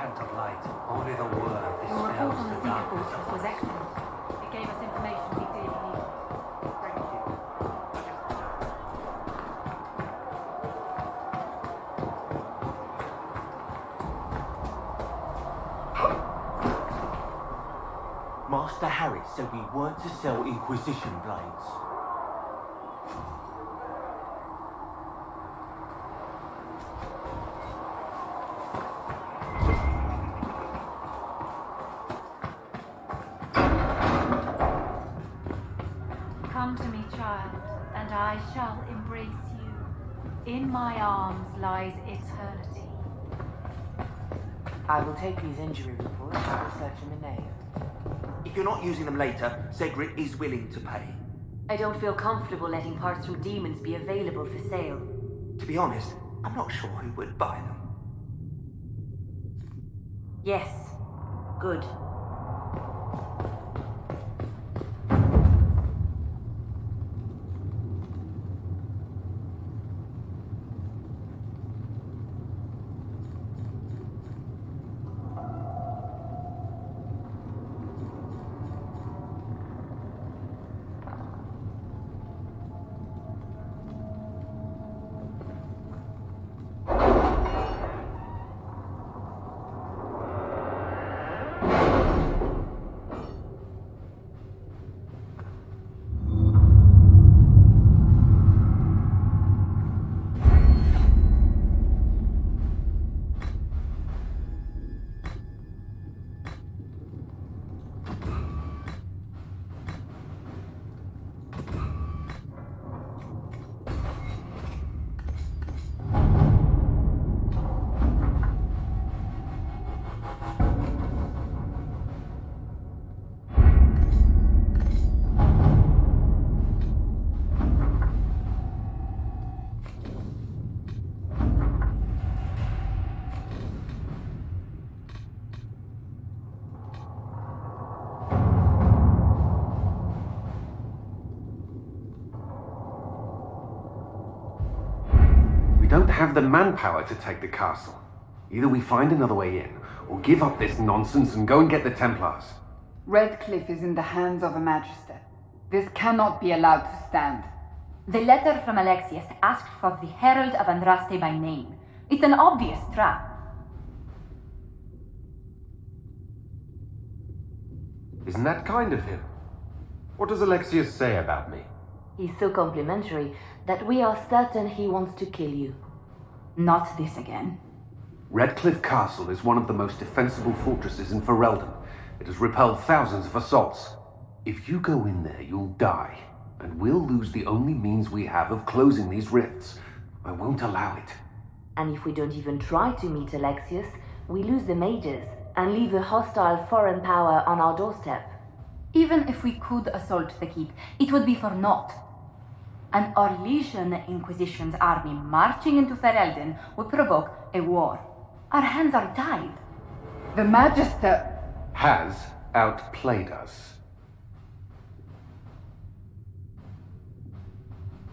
cant of light. Only the word Your report dispels on the the Seeker darkness Fortress of was excellent. It gave us information we did need. Thank you. Master Harris said we weren't to sell Inquisition blades. Come to me, child, and I shall embrace you. In my arms lies eternity. I will take these injury reports and research in the nave. If you're not using them later, Zegrit is willing to pay. I don't feel comfortable letting parts from demons be available for sale. To be honest, I'm not sure who would buy them. Yes. Good. We don't have the manpower to take the castle. Either we find another way in, or give up this nonsense and go and get the Templars. Redcliffe is in the hands of a Magister. This cannot be allowed to stand. The letter from Alexius asked for the Herald of Andraste by name. It's an obvious trap. Isn't that kind of him? What does Alexius say about me? He's so complimentary that we are certain he wants to kill you. Not this again. Redcliffe Castle is one of the most defensible fortresses in Ferelden. It has repelled thousands of assaults. If you go in there, you'll die, and we'll lose the only means we have of closing these rifts. I won't allow it. And if we don't even try to meet Alexius, we lose the mages and leave a hostile foreign power on our doorstep. Even if we could assault the keep, it would be for naught. An Orlesian Inquisition's army marching into Ferelden would provoke a war. Our hands are tied. The Magister has outplayed us.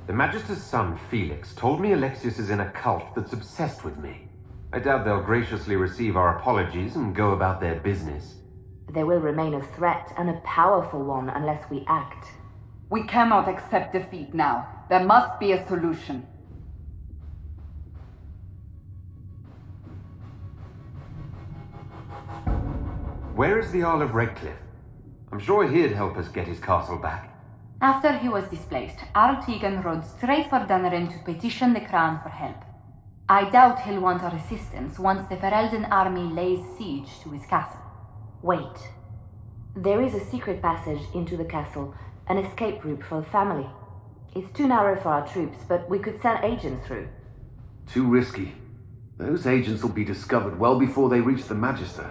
The Magister's son, Felix, told me Alexius is in a cult that's obsessed with me. I doubt they'll graciously receive our apologies and go about their business. They will remain a threat, and a powerful one, unless we act. We cannot accept defeat now. There must be a solution. Where is the Earl of Redcliffe? I'm sure he'd help us get his castle back. After he was displaced, Arl Tegan rode straight for Dunerin to petition the Crown for help. I doubt he'll want our assistance once the Ferelden army lays siege to his castle. Wait. There is a secret passage into the castle, an escape route for the family. It's too narrow for our troops, but we could send agents through. Too risky. Those agents will be discovered well before they reach the Magister.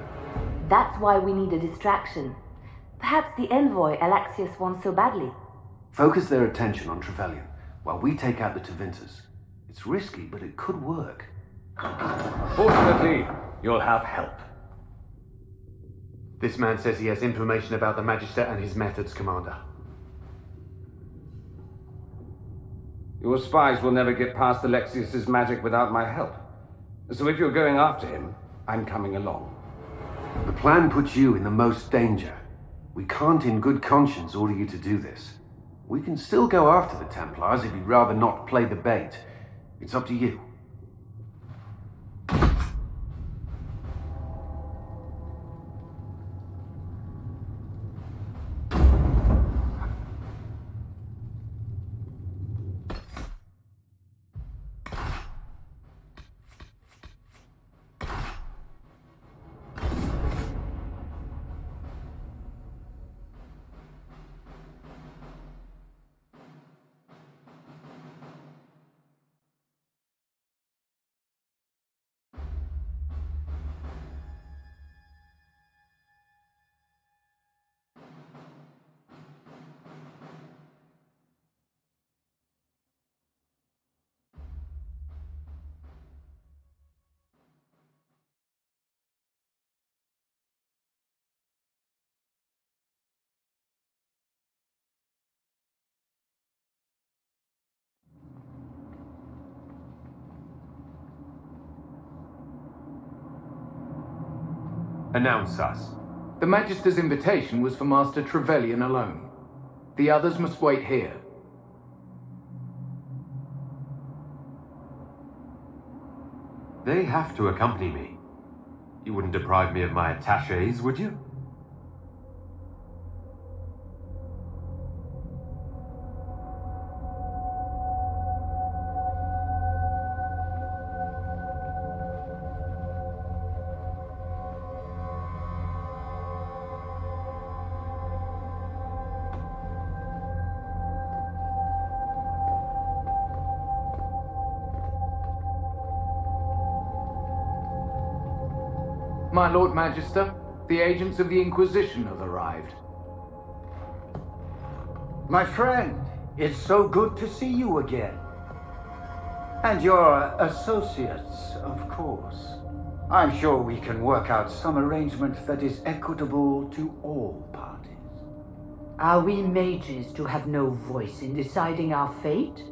That's why we need a distraction. Perhaps the envoy Alexius wants so badly. Focus their attention on Trevelyan, while we take out the Tevinters. It's risky, but it could work. Fortunately, you'll have help. This man says he has information about the Magister and his methods, Commander. Your spies will never get past Alexius's magic without my help. So if you're going after him, I'm coming along. The plan puts you in the most danger. We can't in good conscience order you to do this. We can still go after the Templars if you'd rather not play the bait. It's up to you. Announce us. The Magister's invitation was for Master Trevelyan alone. The others must wait here. They have to accompany me. You wouldn't deprive me of my attachés, would you? My Lord Magister, the agents of the Inquisition have arrived. My friend, it's so good to see you again. And your associates, of course. I'm sure we can work out some arrangement that is equitable to all parties. Are we mages to have no voice in deciding our fate?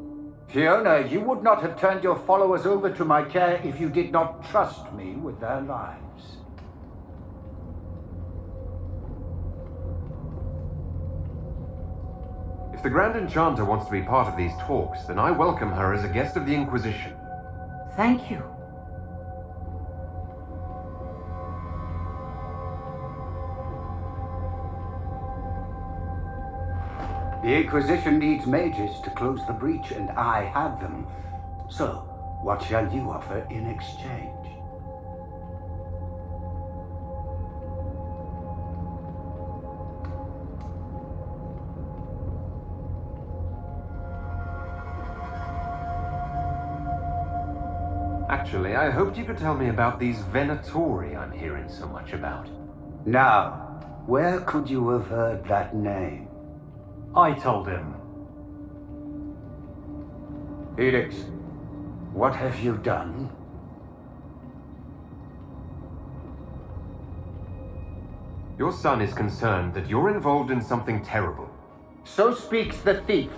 Fiona, you would not have turned your followers over to my care if you did not trust me with their lives. If the Grand Enchanter wants to be part of these talks, then I welcome her as a guest of the Inquisition. Thank you. The Inquisition needs mages to close the breach, and I have them. So, what shall you offer in exchange? Actually, I hoped you could tell me about these Venatori I'm hearing so much about. Now, where could you have heard that name? I told him. Felix, what have you done? Your son is concerned that you're involved in something terrible. So speaks the thief.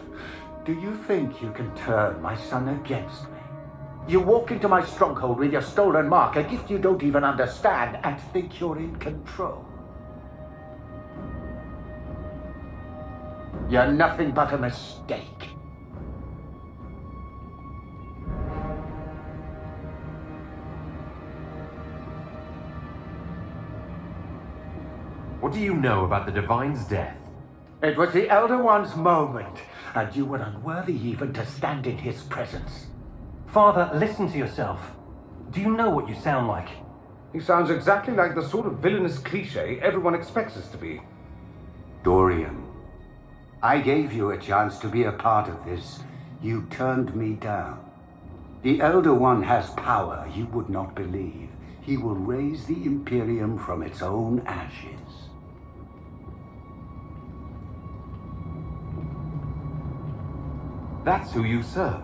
Do you think you can turn my son against me? You walk into my stronghold with your stolen mark, a gift you don't even understand, and think you're in control. You're nothing but a mistake. What do you know about the Divine's death? It was the Elder One's moment, and you were unworthy even to stand in his presence. Father, listen to yourself. Do you know what you sound like? He sounds exactly like the sort of villainous cliché everyone expects us to be. Dorian, I gave you a chance to be a part of this. You turned me down. The Elder One has power you would not believe. He will raise the Imperium from its own ashes. That's who you serve.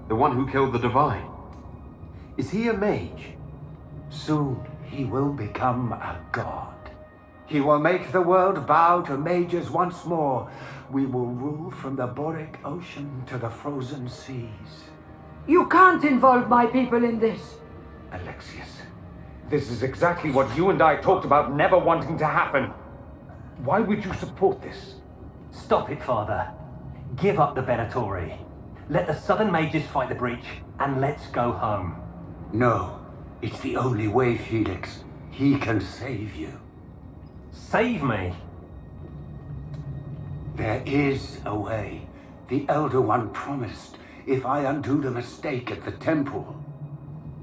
The one who killed the Divine. Is he a mage? Soon he will become a god. He will make the world bow to mages once more. We will rule from the Boric Ocean to the frozen seas. You can't involve my people in this. Alexius, This is exactly what you and I talked about never wanting to happen. Why would you support this? Stop it, Father. Give up the Venatori. Let the Southern Mages fight the breach, and let's go home. No. It's the only way, Felix. He can save you. Save me? There is a way. The Elder One promised, if I undo the mistake at the temple.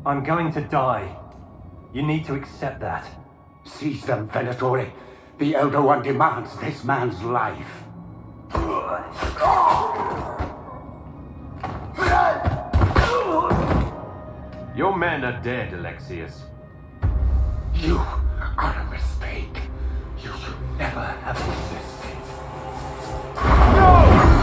I'm going to die. You need to accept that. Seize them, Venatori. The Elder One demands this man's life. Your men are dead, Alexius. You are a mistake. You should never have existed. No!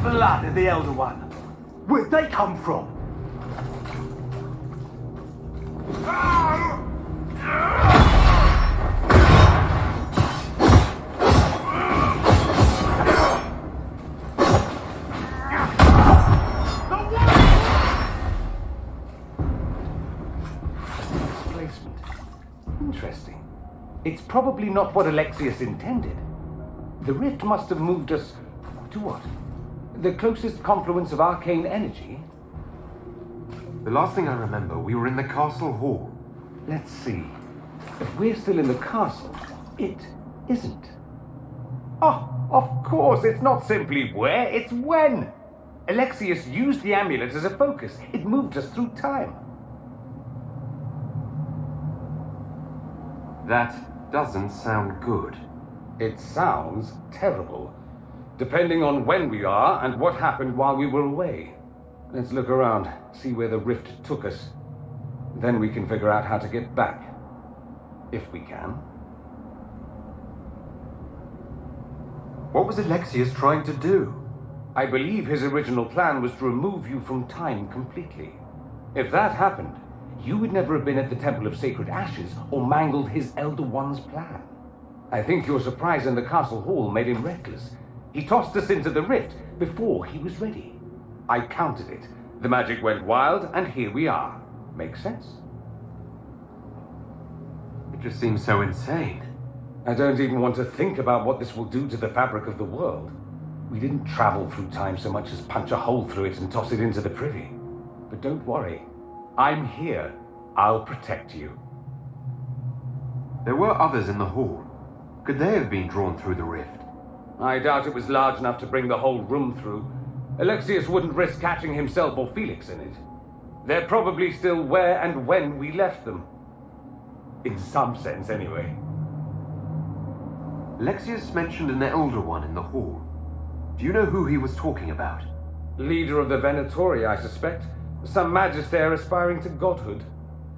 Blood of the Elder One. Where'd they come from? Displacement. Interesting. It's probably not what Alexius intended. The rift must have moved us to what? The closest confluence of arcane energy? The last thing I remember, we were in the castle hall. Let's see. If we're still in the castle, it isn't. Oh, of course, it's not simply where, it's when. Alexius used the amulet as a focus. It moved us through time. That doesn't sound good. It sounds terrible. Depending on when we are and what happened while we were away. Let's look around, see where the rift took us. Then we can figure out how to get back. If we can. What was Alexius trying to do? I believe his original plan was to remove you from time completely. If that happened, you would never have been at the Temple of Sacred Ashes or mangled his Elder One's plan. I think your surprise in the castle hall made him reckless. He tossed us into the rift before he was ready. I countered it. The magic went wild, and here we are. Makes sense? It just seems so insane. I don't even want to think about what this will do to the fabric of the world. We didn't travel through time so much as punch a hole through it and toss it into the privy. But don't worry. I'm here. I'll protect you. There were others in the hall. Could they have been drawn through the rift? I doubt it was large enough to bring the whole room through. Alexius wouldn't risk catching himself or Felix in it. They're probably still where and when we left them. In some sense, anyway. Alexius mentioned an Elder One in the hall. Do you know who he was talking about? Leader of the Venatori, I suspect. Some magister aspiring to godhood.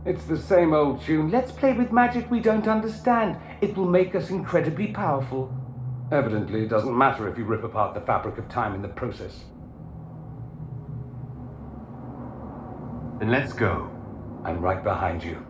It's the same old tune. Let's play with magic we don't understand. It will make us incredibly powerful. Evidently, it doesn't matter if you rip apart the fabric of time in the process. Then let's go. I'm right behind you.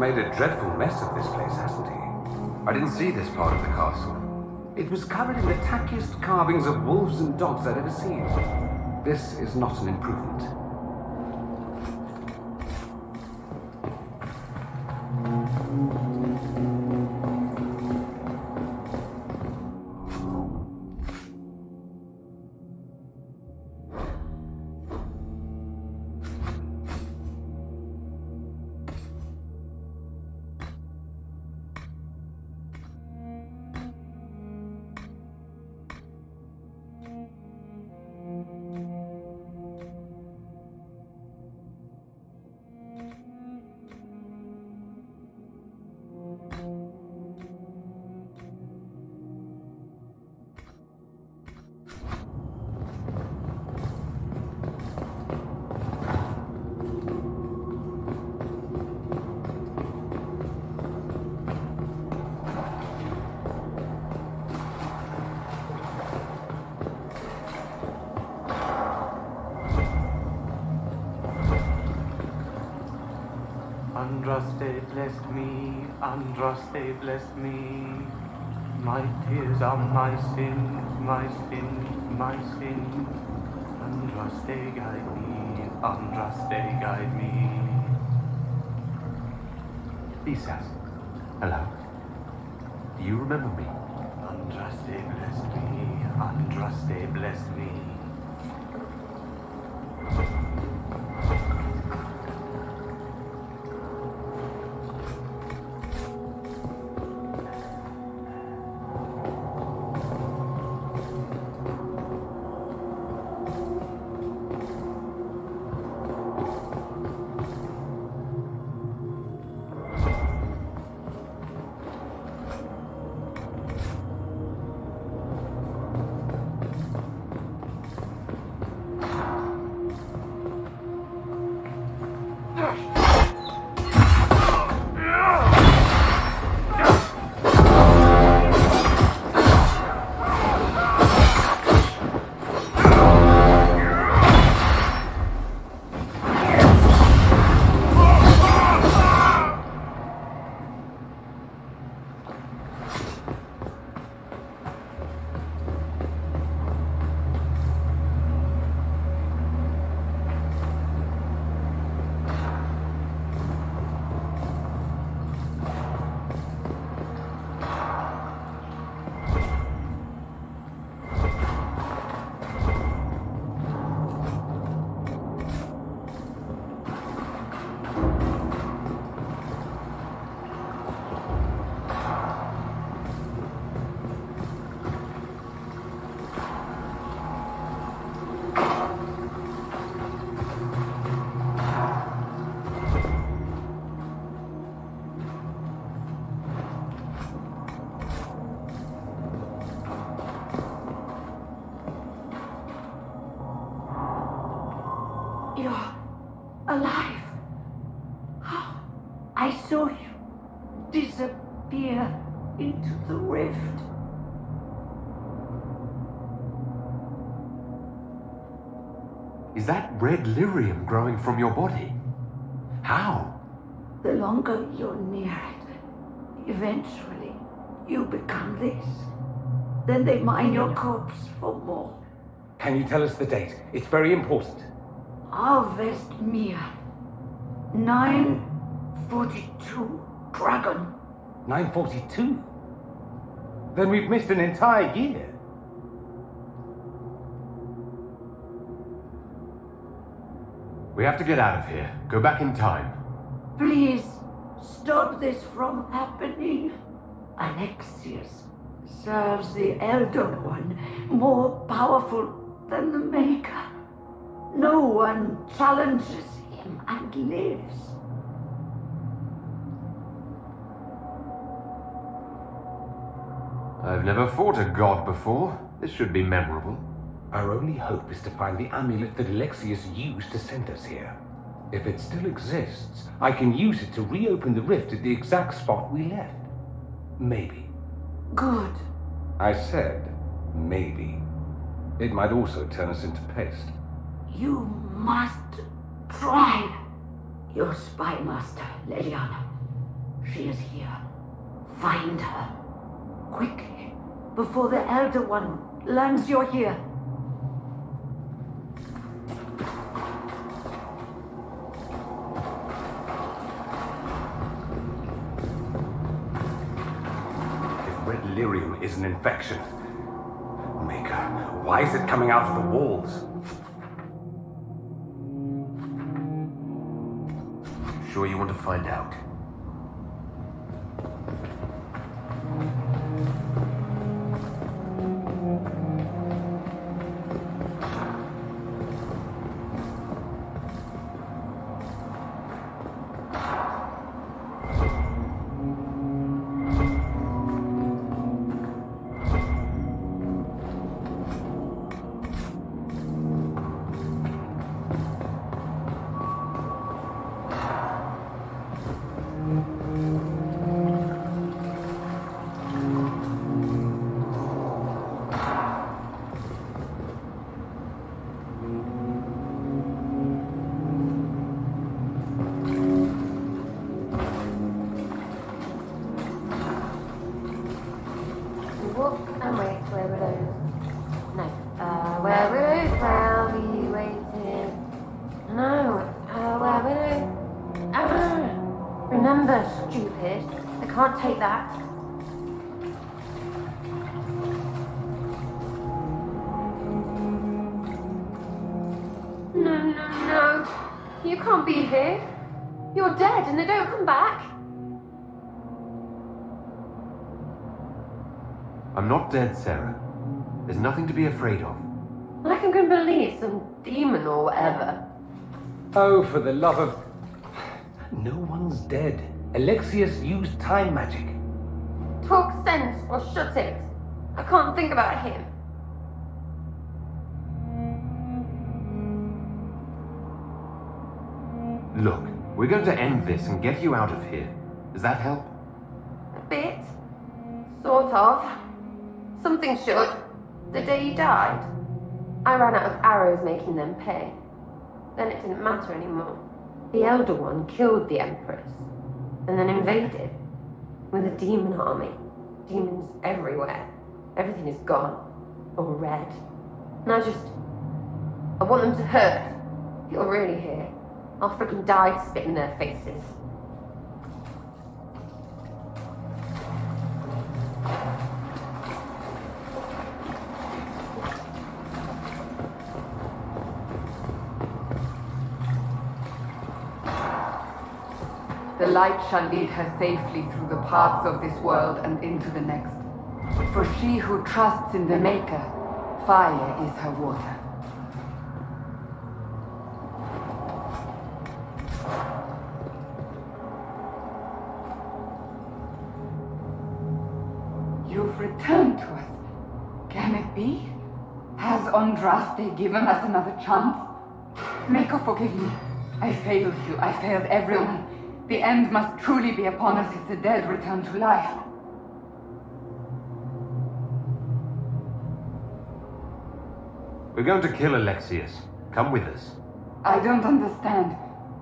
made a dreadful mess of this place, hasn't he? I didn't see this part of the castle. It was covered in the tackiest carvings of wolves and dogs I'd ever seen. This is not an improvement. Andraste blessed me, Andraste blessed me. My tears are my sins, my sins, my sins. Andraste guide me, Andraste guide me. Lisas, hello. Do you remember me? Andraste blessed me, Andraste blessed me. You're alive. How? I saw you disappear into the rift. Is that red lyrium growing from your body? How? The longer you're near it, eventually you become this. Then they mine your corpse for more. Can you tell us the date? It's very important. Harvest Mir. 942 Dragon. 942? Then we've missed an entire year. We have to get out of here. Go back in time. Please, stop this from happening. Alexius serves the Elder One, more powerful than the Maker. No one challenges him and lives. I've never fought a god before. This should be memorable. Our only hope is to find the amulet that Alexius used to send us here. If it still exists, I can use it to reopen the rift at the exact spot we left. Maybe. Good. I said, maybe. It might also turn us into paste. You must try. Your spy master, Leliana. She is here. Find her. Quickly, before the Elder One learns you're here. If red lyrium is an infection, Maker, why is it coming out of the walls? Sure you want to find out? Take that. No. You can't be here. You're dead and they don't come back. I'm not dead, Sarah. There's nothing to be afraid of. I can believe some demon or whatever. Oh, for the love of... No one's dead. Alexius used time magic. Talk sense or shut it. I can't think about him. Look, we're going to end this and get you out of here. Does that help? A bit. Sort of. Something should. The day he died, I ran out of arrows making them pay. Then it didn't matter anymore. The Elder One killed the Empress. And then invaded with a demon army. Demons everywhere. Everything is gone. Or red. And I want them to hurt. If you're really here, I'll freaking die to spit in their faces. The light shall lead her safely through the paths of this world and into the next. For she who trusts in the Maker, fire is her water. You've returned to us. Can it be? Has Andraste given us another chance? Maker, forgive me. I failed you. I failed everyone. The end must truly be upon us if the dead return to life. We're going to kill Alexius. Come with us. I don't understand.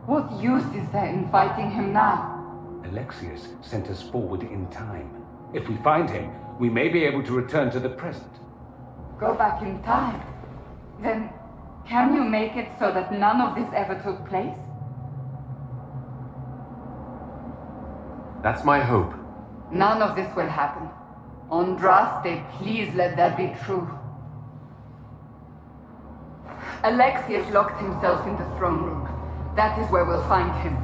What use is there in fighting him now? Alexius sent us forward in time. If we find him, we may be able to return to the present. Go back in time? Then, can you make it so that none of this ever took place? That's my hope. None of this will happen. Andraste, please let that be true. Alexius locked himself in the throne room. That is where we'll find him.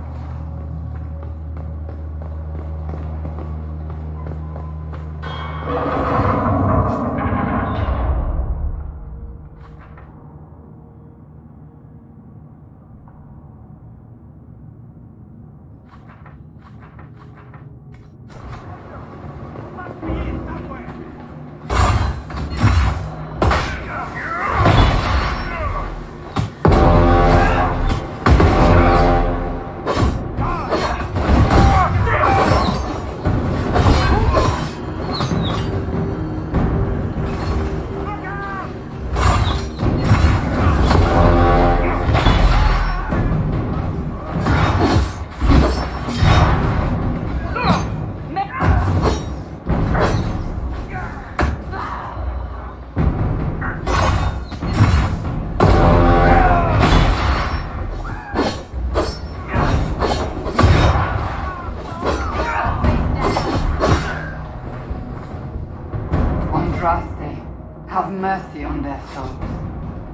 Andraste, have mercy on their souls.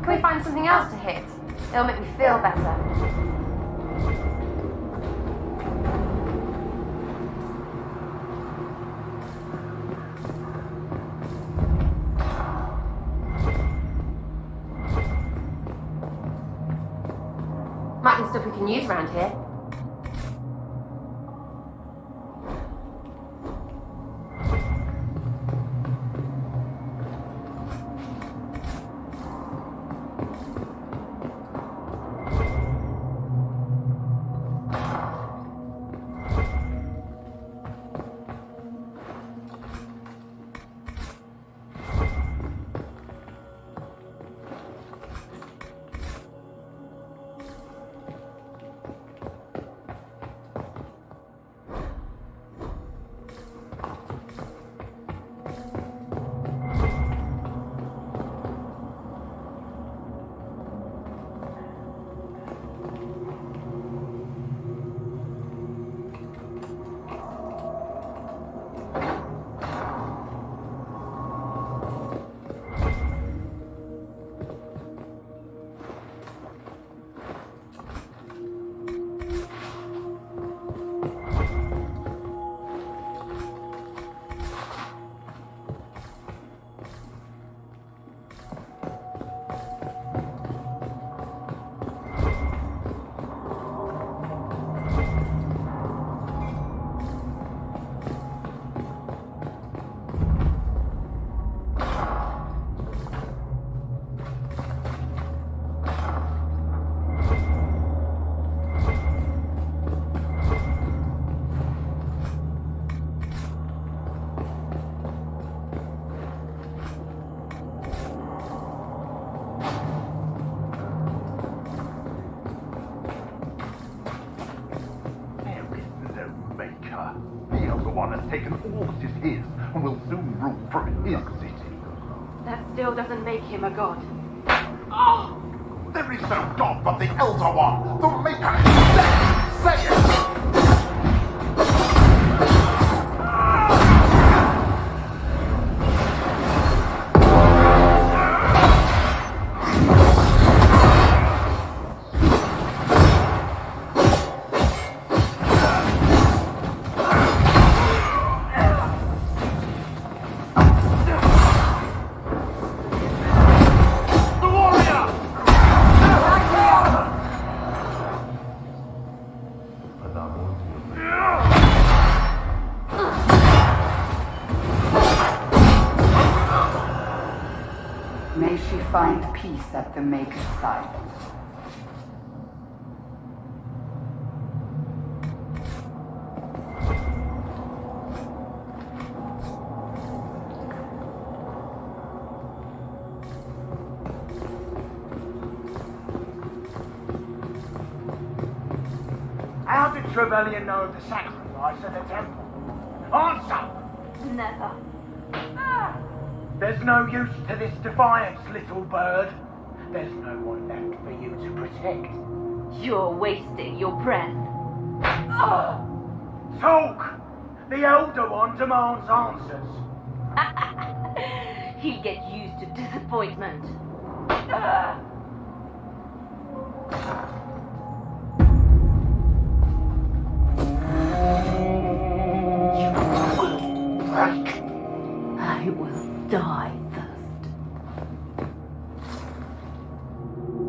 Can we find something else to hit? It'll make me feel better. Might be stuff we can use around here. Taken all that is his and will soon rule from his city. That still doesn't make him a god. Oh! There is no god but the Elder One, the Maker is dead! Say it! May she find peace at the Maker's side. How did Trevelyan know of the sacrifice at the temple? Answer! Never. There's no use to this defiance, little bird. There's no one left for you to protect. You're wasting your breath. Talk! The Elder One demands answers. He'll get used to disappointment. I will die first.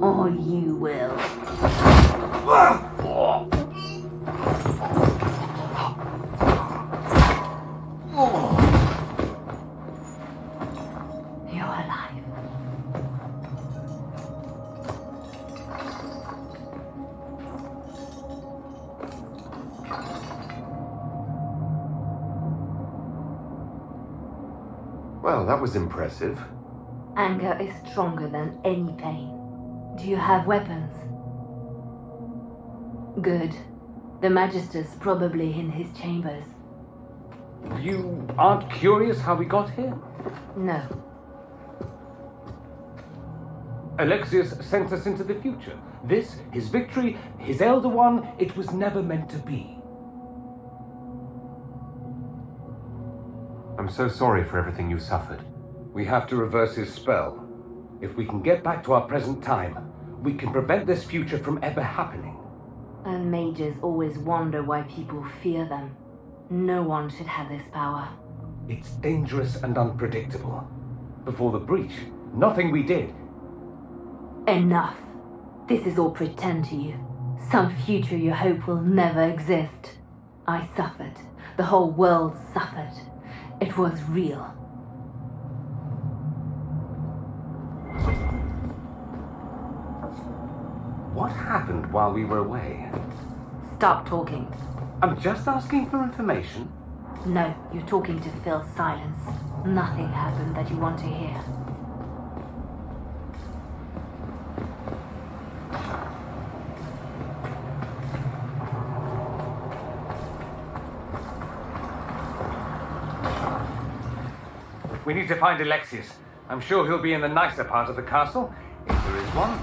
Or you will. You're alive. Well, that was impressive. Anger is stronger than any pain. Do you have weapons? Good. The Magister's probably in his chambers. You aren't curious how we got here? No. Alexius sent us into the future. This, his victory, his Elder One, it was never meant to be. I'm so sorry for everything you suffered. We have to reverse his spell. If we can get back to our present time, we can prevent this future from ever happening. And mages always wonder why people fear them. No one should have this power. It's dangerous and unpredictable. Before the breach, nothing we did. Enough. This is all pretend to you. Some future you hope will never exist. I suffered. The whole world suffered. It was real. What happened while we were away? Stop talking. I'm just asking for information. No, you're talking to fill silence. Nothing happened that you want to hear. We need to find Alexius. I'm sure he'll be in the nicer part of the castle, if there is one.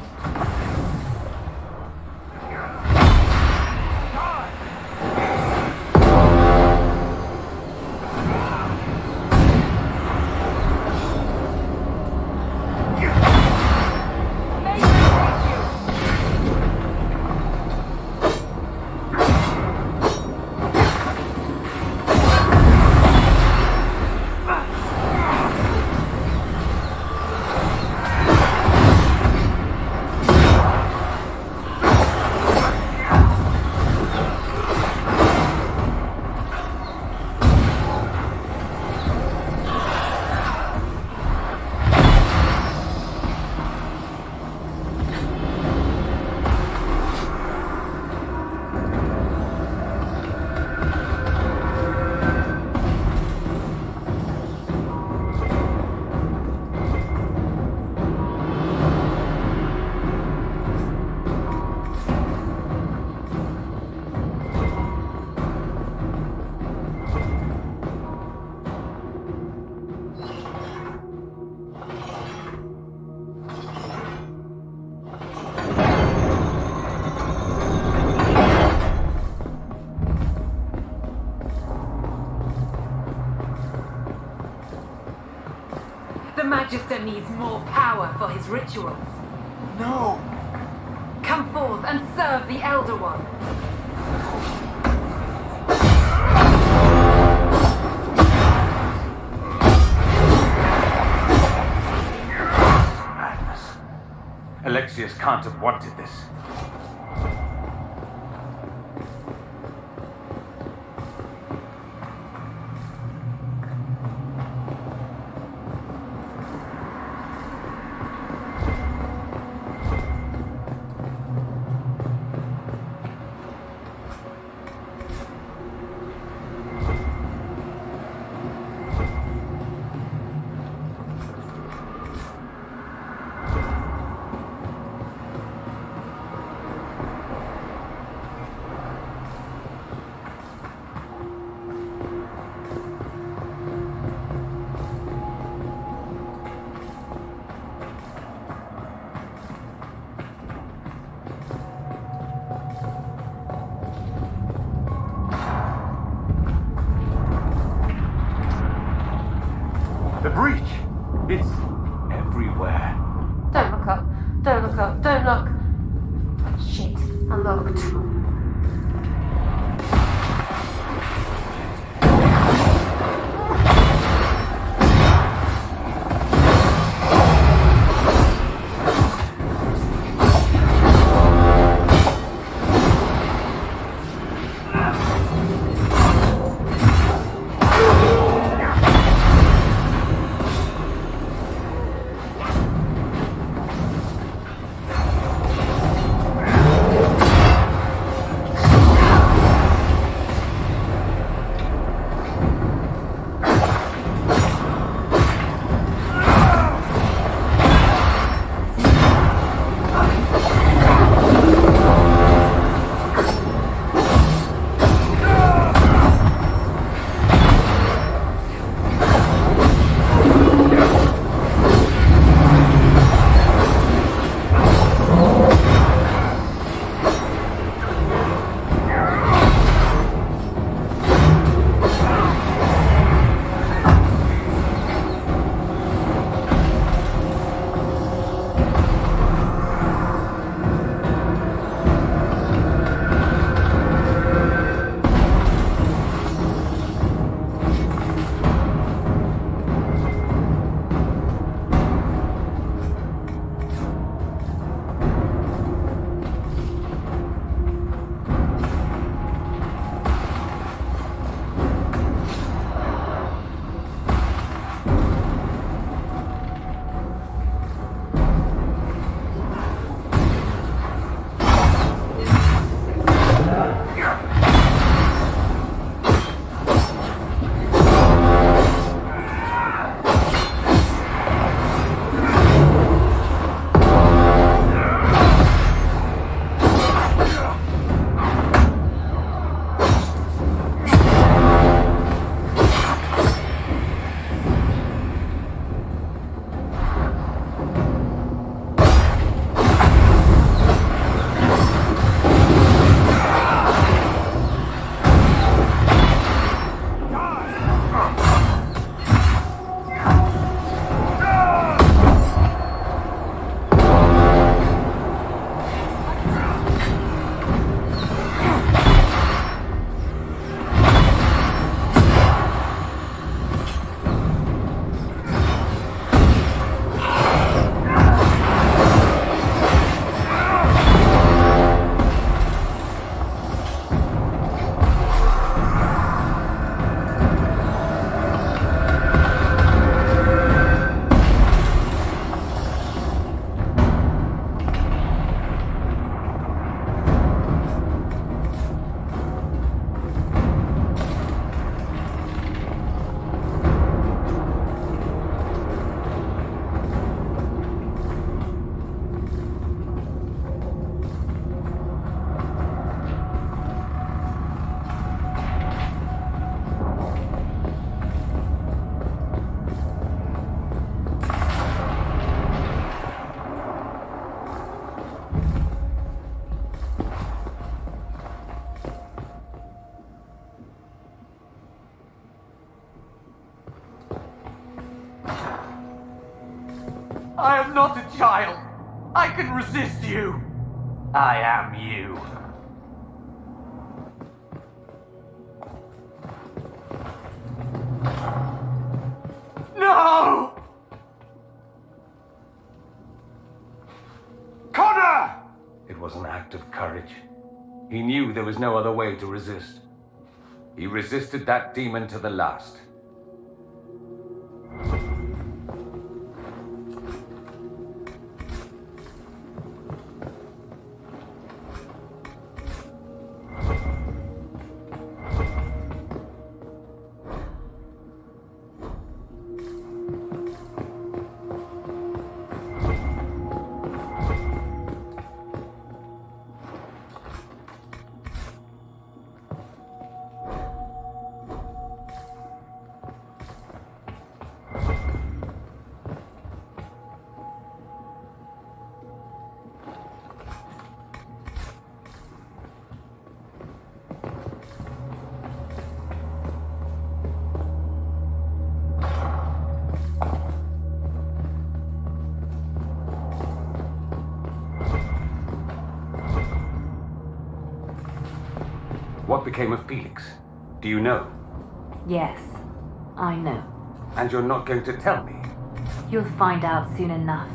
The Magister needs more power for his rituals. No! Come forth and serve the Elder One. Madness. Alexius can't have wanted this. The breach! It's everywhere. Don't look up. Don't look up. Don't look. Shit. I looked. I am not a child. I can resist you. I am you. No! Connor! It was an act of courage. He knew there was no other way to resist. He resisted that demon to the last. What became of Felix? Do you know? Yes, I know. And you're not going to tell me? You'll find out soon enough.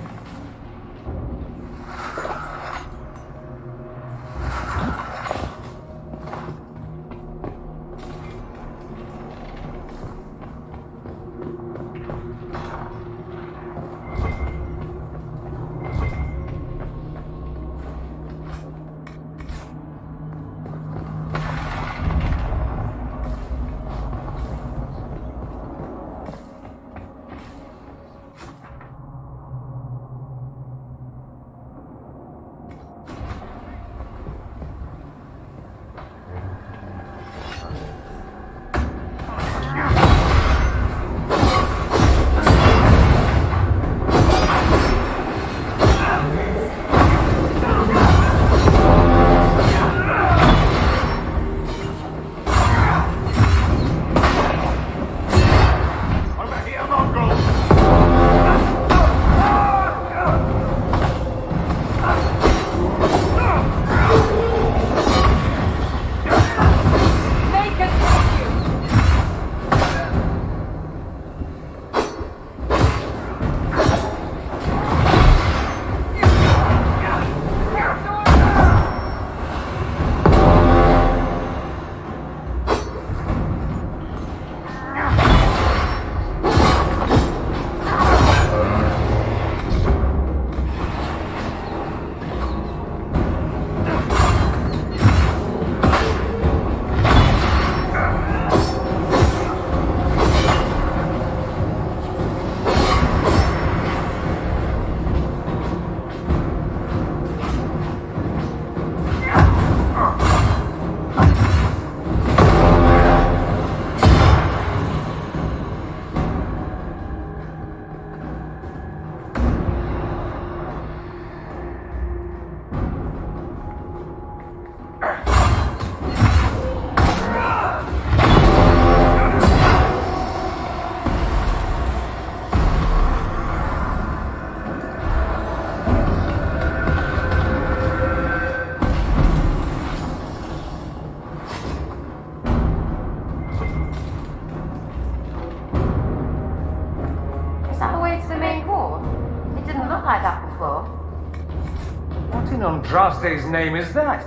What in Andraste's name is that?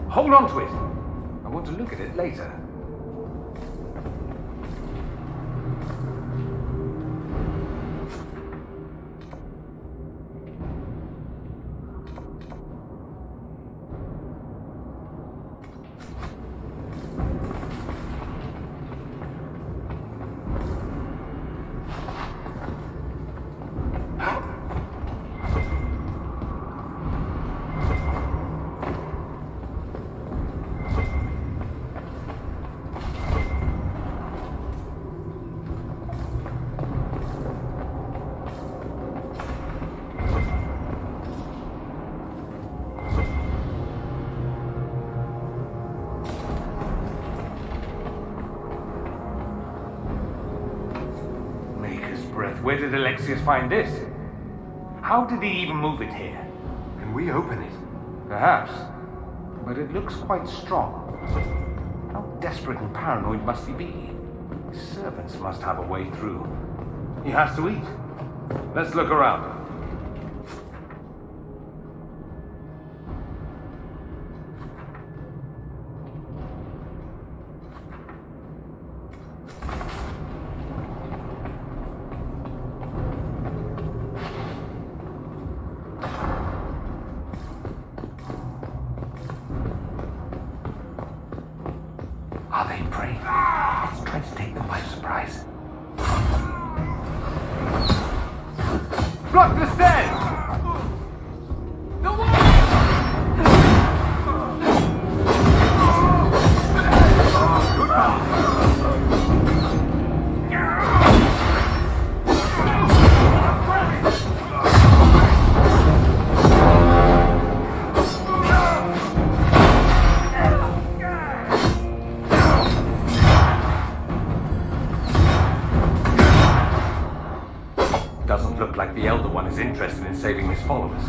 Hold on to it. I want to look at it later. Where did Alexius find this? How did he even move it here? Can we open it? Perhaps. But it looks quite strong. How desperate and paranoid must he be? His servants must have a way through. He has to eat. Let's look around. Are they prey? Let's try to take them by surprise. Block the stairs! Doesn't look like the Elder One is interested in saving his followers.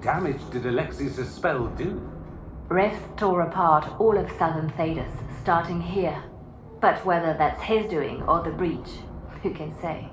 Damage did Alexi's spell do? Refs tore apart all of southern Thedas, starting here. But whether that's his doing or the breach, who can say?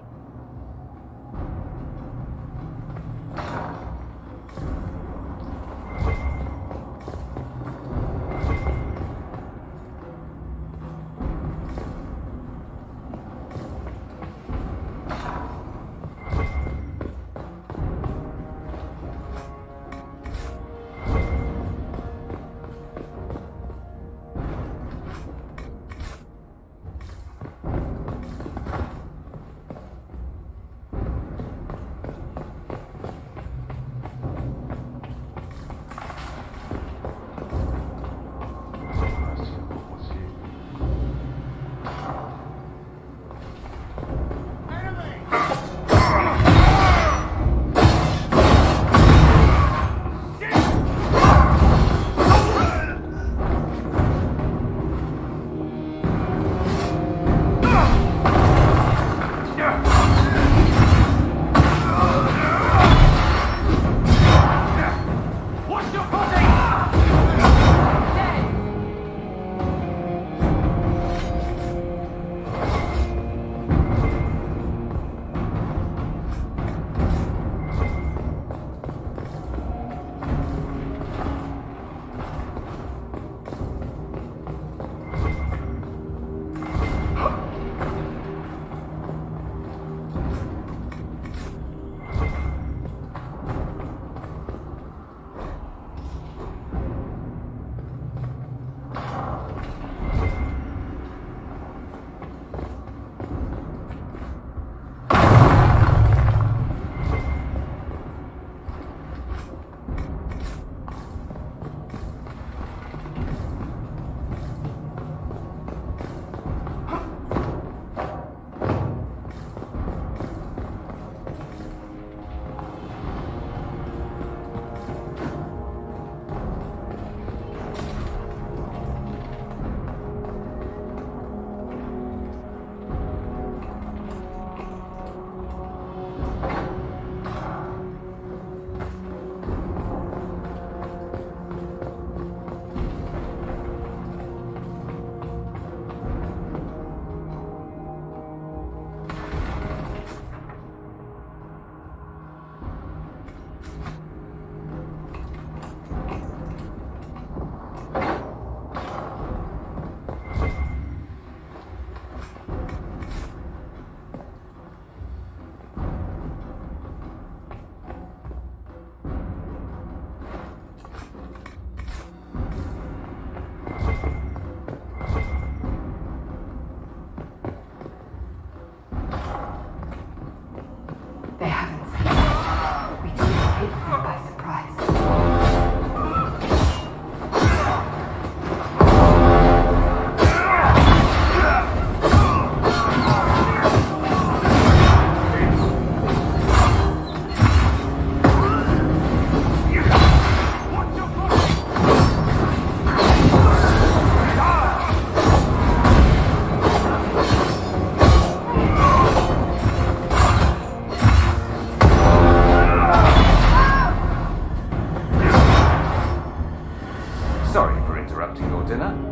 Sorry for interrupting your dinner.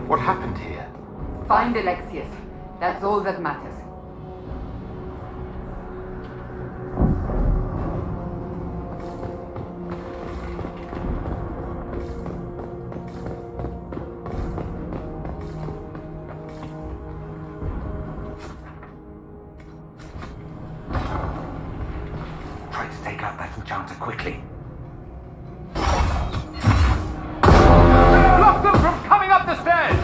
What happened here? Find Alexius. That's all that matters. Try to take out that enchanter quickly. Block them from coming up the stairs!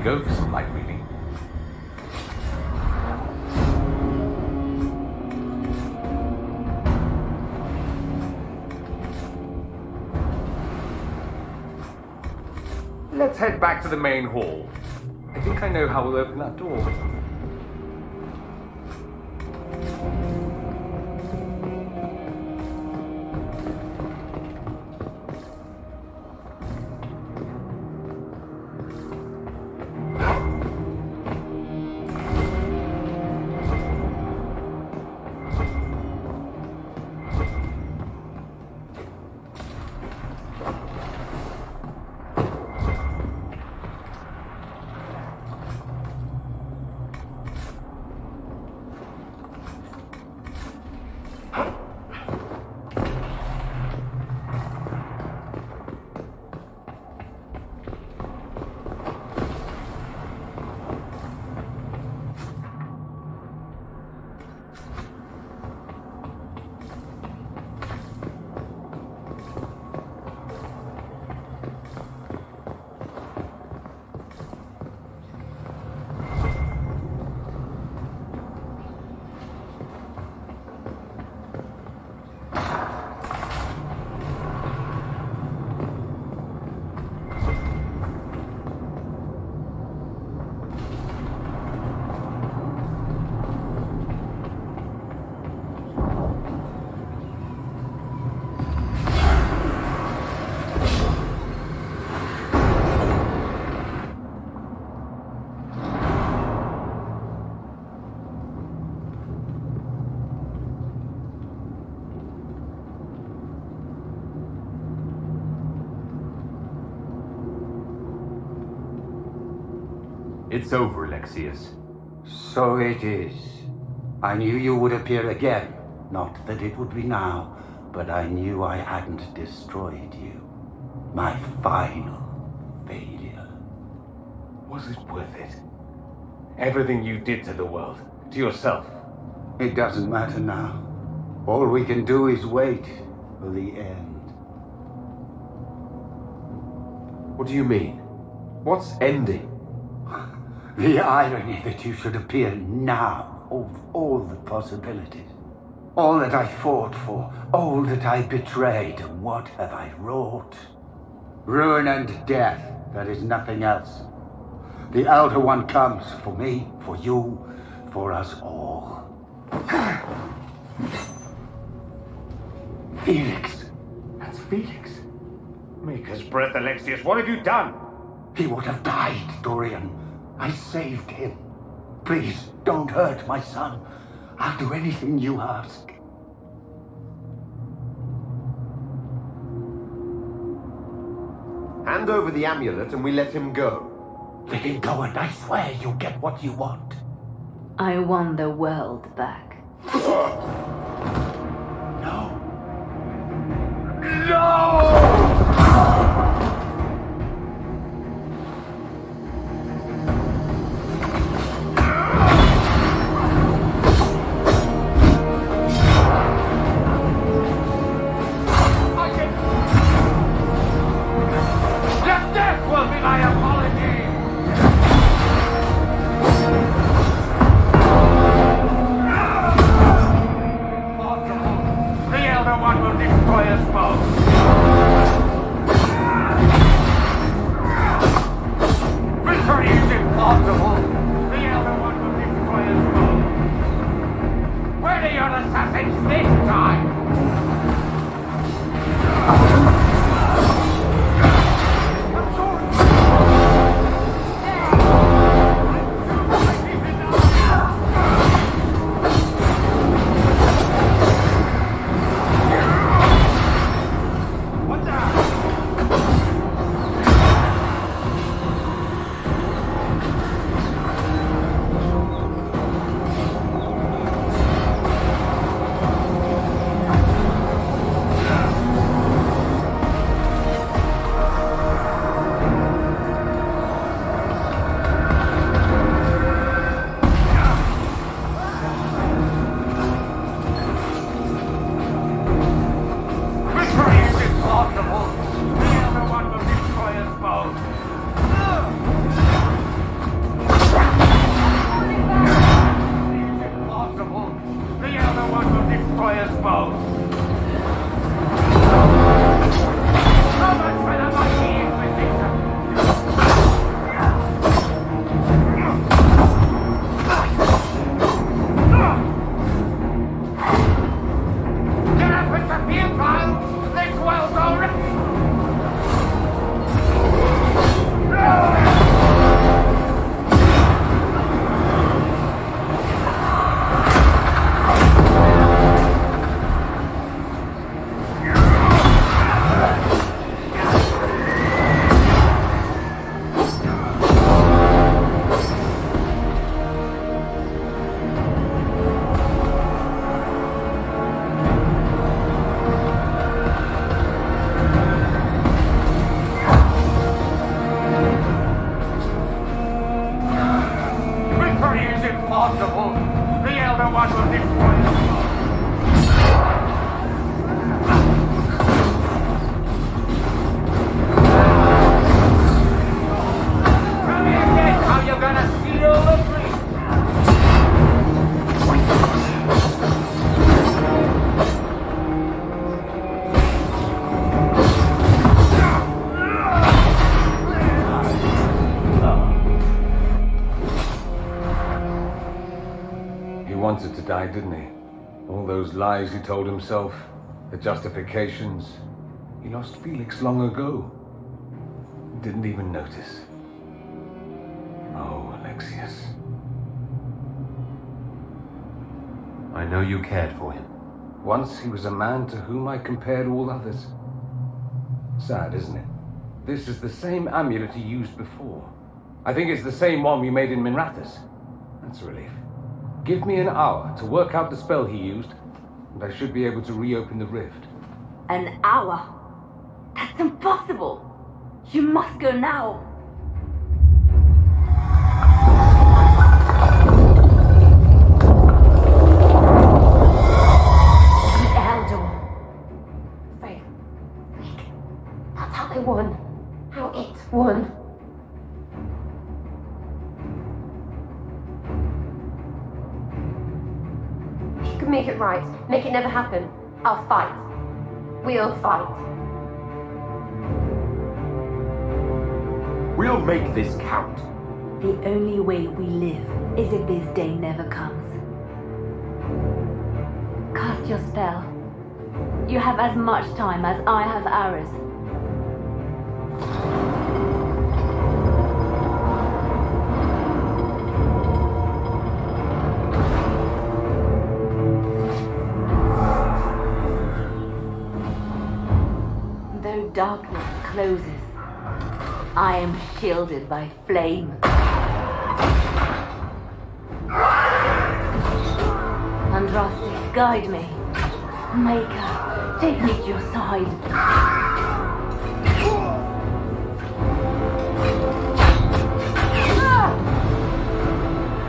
Go for some light reading. Let's head back to the main hall. I think I know how we'll open that door. It's over, Alexius. So it is. I knew you would appear again. Not that it would be now, but I knew I hadn't destroyed you. My final failure. Was it worth it? Everything you did to the world, to yourself. It doesn't matter now. All we can do is wait for the end. What do you mean? What's ending? The irony that you should appear now of all the possibilities. All that I fought for, all that I betrayed, and what have I wrought? Ruin and death, there is nothing else. The Elder One comes for me, for you, for us all. Felix. That's Felix. Maker's breath, Alexius, what have you done? He would have died, Dorian. I saved him. Please, don't hurt my son. I'll do anything you ask. Hand over the amulet and we let him go. Let him go and I swear you'll get what you want. I want the world back. No. Wanted to die, didn't he? All those lies he told himself, the justifications. He lost Felix long ago. Didn't even notice. Oh, Alexius. I know you cared for him. Once he was a man to whom I compared all others. Sad, isn't it? This is the same amulet he used before. I think it's the same one we made in Minrathous. That's a relief. Give me an hour to work out the spell he used, and I should be able to reopen the rift. An hour? That's impossible! You must go now! The Elder. Right. That's how they won. How it won. Make it right. Make it never happen. I'll fight. We'll fight. We'll make this count. The only way we live is if this day never comes. Cast your spell. You have as much time as I have hours. darkness closes, I am shielded by flame. Andraste, guide me. Maker, take me to your side.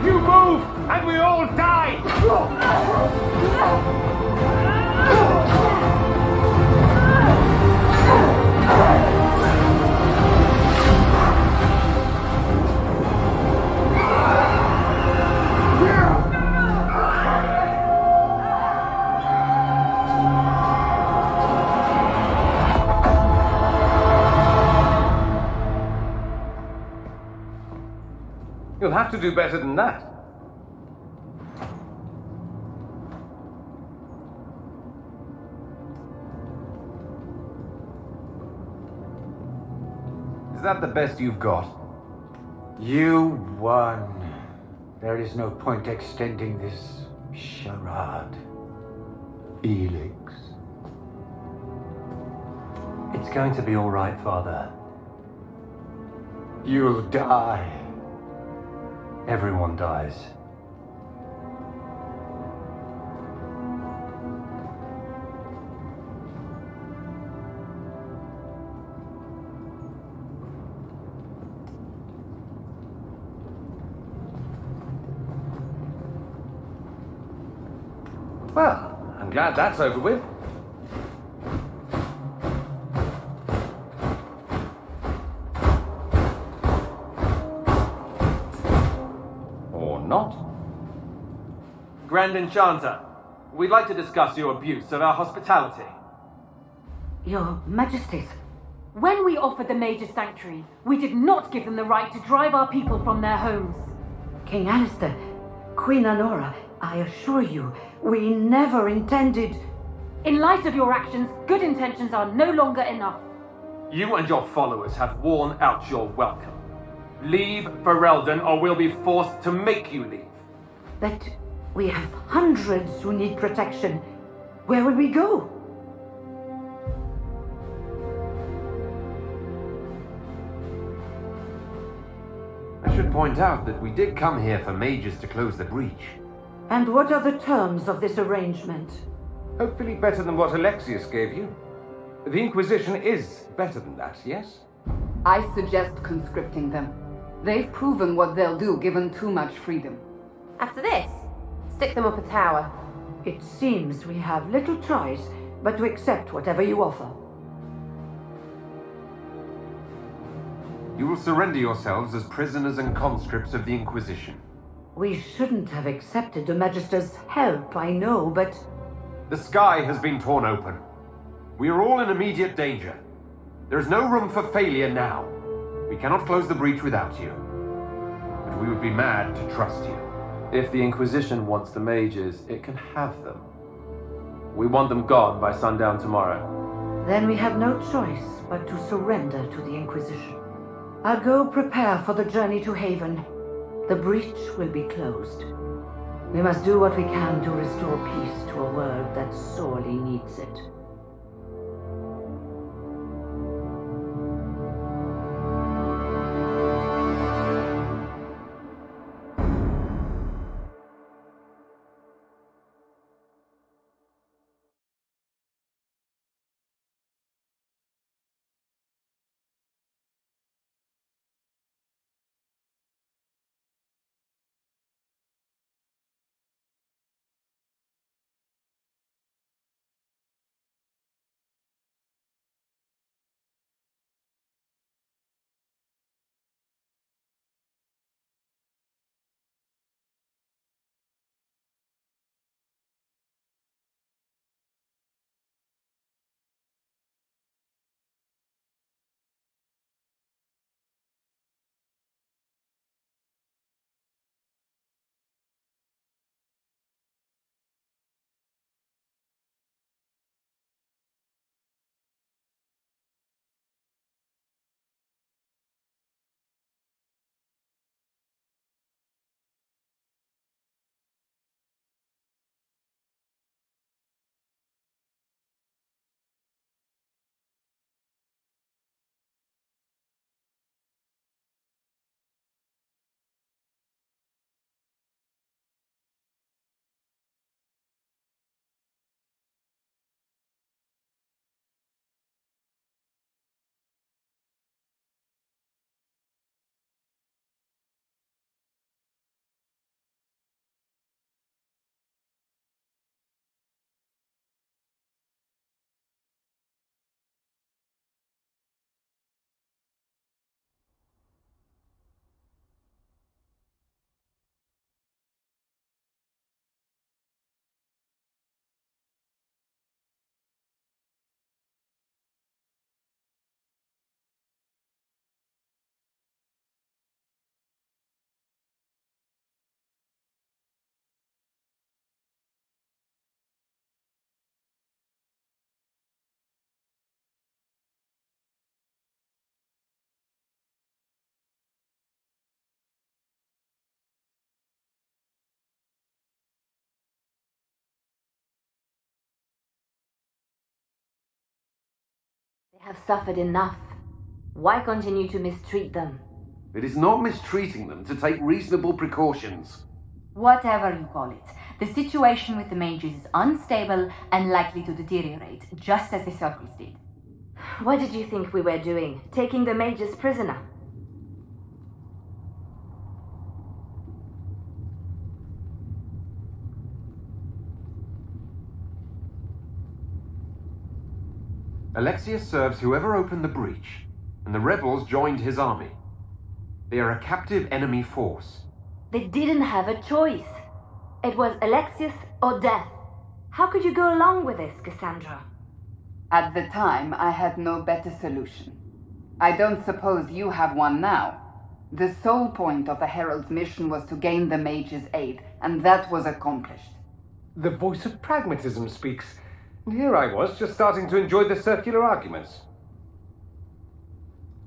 You move, and we all die! You'll have to do better than that. Is that the best you've got? You won. There is no point extending this charade. Felix. It's going to be all right, Father. You'll die. Everyone dies. Well, I'm glad that's over with. Or not. Grand Enchanter, we'd like to discuss your abuse of our hospitality. Your Majesties. When we offered the Mage's Sanctuary, we did not give them the right to drive our people from their homes. King Alistair, Queen Anora, I assure you, we never intended... In light of your actions, good intentions are no longer enough. You and your followers have worn out your welcome. Leave Ferelden, or we'll be forced to make you leave. But we have hundreds who need protection. Where will we go? I should point out that we did come here for mages to close the breach. And what are the terms of this arrangement? Hopefully better than what Alexius gave you. The Inquisition is better than that, yes? I suggest conscripting them. They've proven what they'll do given too much freedom. After this, stick them up a tower. It seems we have little choice but to accept whatever you offer. You will surrender yourselves as prisoners and conscripts of the Inquisition. We shouldn't have accepted the Magister's help, I know, but... The sky has been torn open. We are all in immediate danger. There is no room for failure now. We cannot close the breach without you. But we would be mad to trust you. If the Inquisition wants the mages, it can have them. We want them gone by sundown tomorrow. Then we have no choice but to surrender to the Inquisition. I'll go prepare for the journey to Haven. The breach will be closed. We must do what we can to restore peace to a world that sorely needs it. have suffered enough. Why continue to mistreat them? It is not mistreating them to take reasonable precautions. Whatever you call it, the situation with the mages is unstable and likely to deteriorate, just as the circles did. What did you think we were doing? Taking the mages prisoner? Alexius serves whoever opened the breach, and the rebels joined his army. They are a captive enemy force. They didn't have a choice. It was Alexius or death. How could you go along with this, Cassandra? At the time, I had no better solution. I don't suppose you have one now. The sole point of the Herald's mission was to gain the mage's aid, and that was accomplished. The voice of pragmatism speaks. And here I was, just starting to enjoy the circular arguments.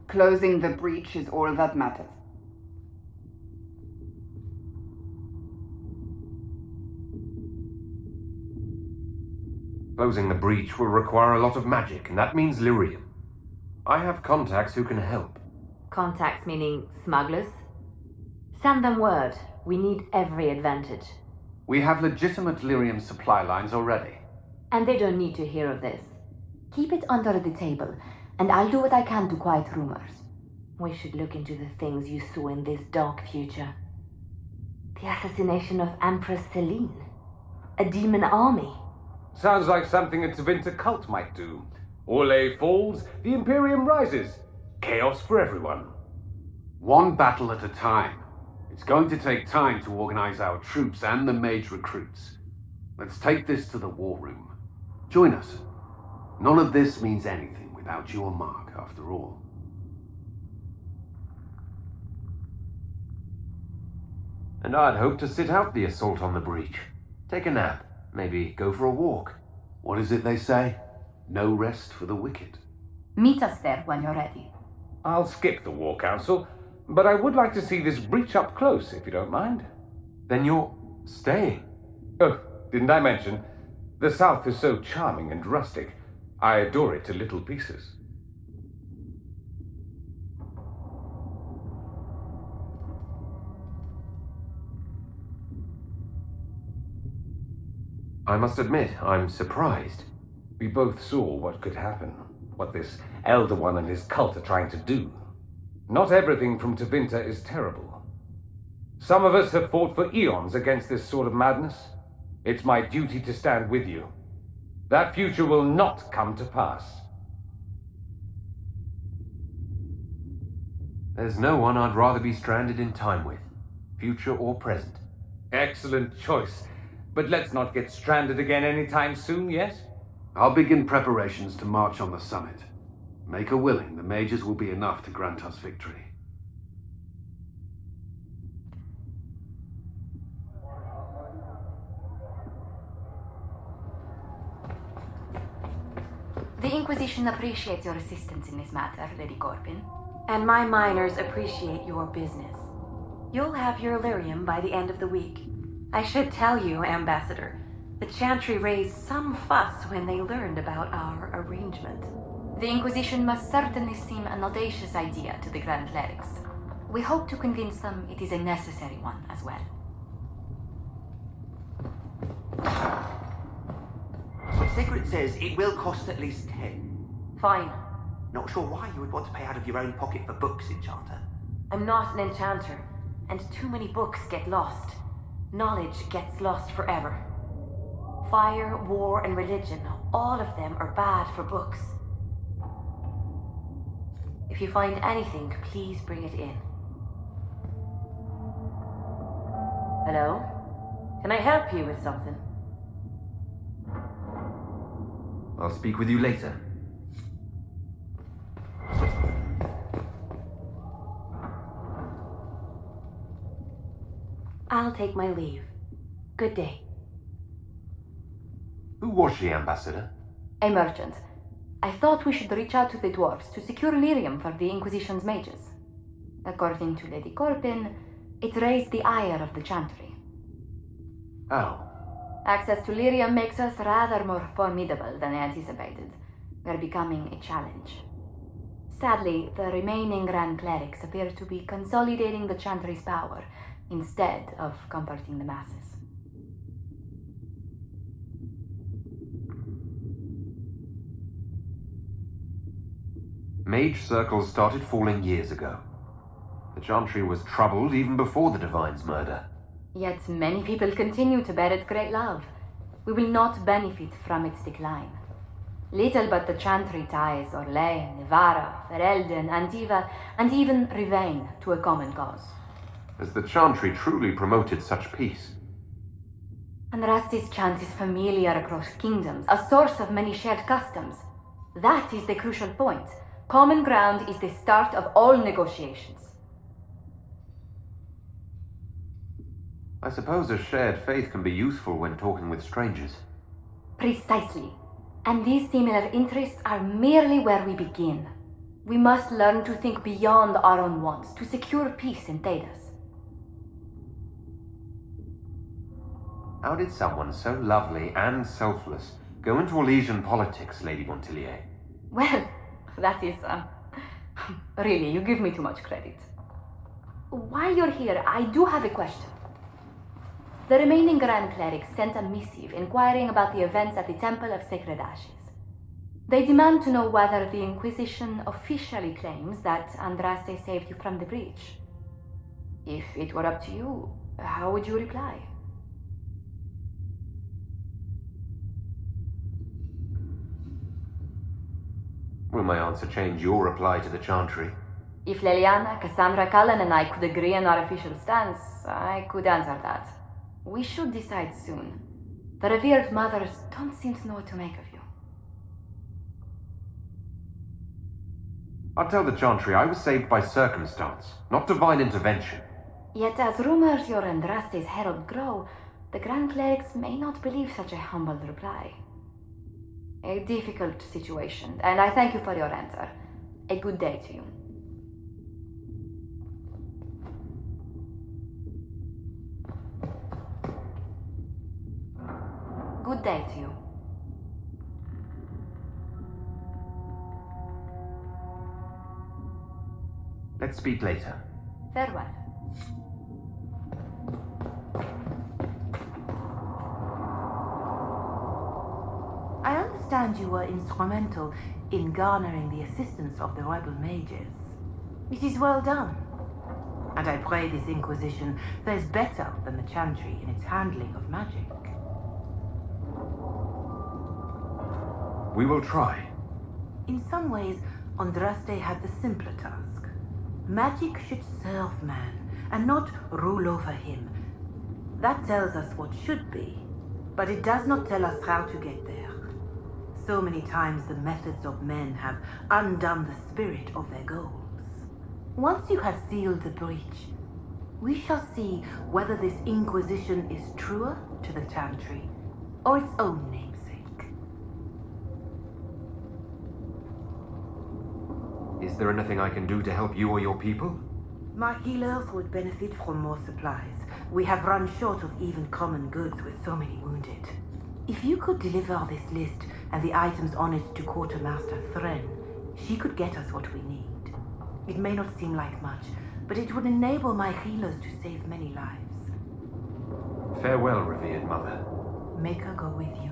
Closing the breach is all that matters. Closing the breach will require a lot of magic, and that means lyrium. I have contacts who can help. Contacts meaning smugglers? Send them word. We need every advantage. We have legitimate lyrium supply lines already. And they don't need to hear of this. Keep it under the table, and I'll do what I can to quiet rumors. We should look into the things you saw in this dark future. The assassination of Empress Celine. A demon army. Sounds like something a Tevinter cult might do. Orlais falls, the Imperium rises. Chaos for everyone. One battle at a time. It's going to take time to organize our troops and the mage recruits. Let's take this to the war room. Join us. None of this means anything without your mark, after all. And I'd hoped to sit out the assault on the breach. Take a nap. Maybe go for a walk. What is it they say? No rest for the wicked. Meet us there when you're ready. I'll skip the war council, but I would like to see this breach up close, if you don't mind. Then you're staying? Oh, didn't I mention? The South is so charming and rustic. I adore it to little pieces. I must admit, I'm surprised. We both saw what could happen, what this Elder One and his cult are trying to do. Not everything from Tevinter is terrible. Some of us have fought for eons against this sort of madness. It's my duty to stand with you. That future will not come to pass. There's no one I'd rather be stranded in time with, future or present. Excellent choice. But let's not get stranded again anytime soon, yes? I'll begin preparations to march on the summit. Make a willing, the mages will be enough to grant us victory. The Inquisition appreciates your assistance in this matter, Lady Corbin. And my miners appreciate your business. You'll have your lyrium by the end of the week. I should tell you, Ambassador, the Chantry raised some fuss when they learned about our arrangement. The Inquisition must certainly seem an audacious idea to the Grand Clerics. We hope to convince them it is a necessary one as well. Sigrid says it will cost at least 10. Fine. Not sure why you would want to pay out of your own pocket for books, Enchanter. I'm not an enchanter, and too many books get lost. Knowledge gets lost forever. Fire, war, and religion, all of them are bad for books. If you find anything, please bring it in. Hello? Can I help you with something? I'll speak with you later. I'll take my leave. Good day. Who was she, Ambassador? A merchant. I thought we should reach out to the dwarves to secure lyrium for the Inquisition's mages. According to Lady Corbin, it raised the ire of the Chantry. How? Access to lyrium makes us rather more formidable than anticipated. We're becoming a challenge. Sadly, the remaining Grand Clerics appear to be consolidating the Chantry's power instead of comforting the masses. Mage circles started falling years ago. The Chantry was troubled even before the Divine's murder. Yet many people continue to bear it great love. We will not benefit from its decline. Little but the Chantry ties Orlais, Nevarra, Ferelden, Antiva, and even Rivain to a common cause. Has the Chantry truly promoted such peace? Andraste's chant is familiar across kingdoms, a source of many shared customs. That is the crucial point. Common ground is the start of all negotiations. I suppose a shared faith can be useful when talking with strangers. Precisely. And these similar interests are merely where we begin. We must learn to think beyond our own wants to secure peace in Thedas. How did someone so lovely and selfless go into Elysian politics, Lady Montillier? Well, that is, really, you give me too much credit. While you're here, I do have a question. The remaining Grand Clerics sent a missive inquiring about the events at the Temple of Sacred Ashes. They demand to know whether the Inquisition officially claims that Andraste saved you from the breach. If it were up to you, how would you reply? Will my answer change your reply to the Chantry? If Leliana, Cassandra, Cullen, and I could agree on our official stance, I could answer that. We should decide soon. The revered mothers don't seem to know what to make of you. I'll tell the Chantry I was saved by circumstance, not divine intervention. Yet as rumors your Andraste's herald grow, the Grand Clerics may not believe such a humble reply. A difficult situation, and I thank you for your answer. A good day to you. Good day to you. Let's speak later. Farewell. I understand you were instrumental in garnering the assistance of the rebel mages. It is well done. And I pray this Inquisition fares better than the Chantry in its handling of magic. We will try. In some ways, Andraste had the simpler task. Magic should serve man, and not rule over him. That tells us what should be, but it does not tell us how to get there. So many times the methods of men have undone the spirit of their goals. Once you have sealed the breach, we shall see whether this Inquisition is truer to the Chantry or its own namesake. Is there anything I can do to help you or your people? My healers would benefit from more supplies. We have run short of even common goods with so many wounded. If you could deliver this list and the items on it to Quartermaster Thren, she could get us what we need. It may not seem like much, but it would enable my healers to save many lives. Farewell, revered mother. Make her go with you.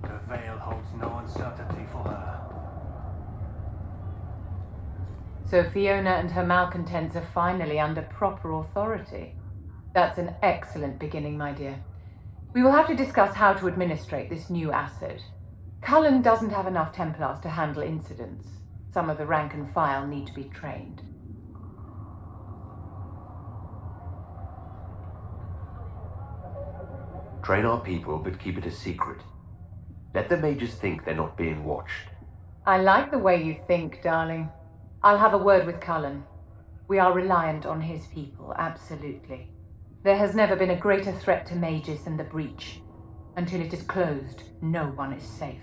The veil holds no uncertainty for her. So Fiona and her malcontents are finally under proper authority. That's an excellent beginning, my dear. We will have to discuss how to administrate this new acid. Cullen doesn't have enough Templars to handle incidents. Some of the rank and file need to be trained. Train our people, but keep it a secret. Let the mages think they're not being watched. I like the way you think, darling. I'll have a word with Cullen. We are reliant on his people, absolutely. There has never been a greater threat to mages than the breach. Until it is closed, no one is safe.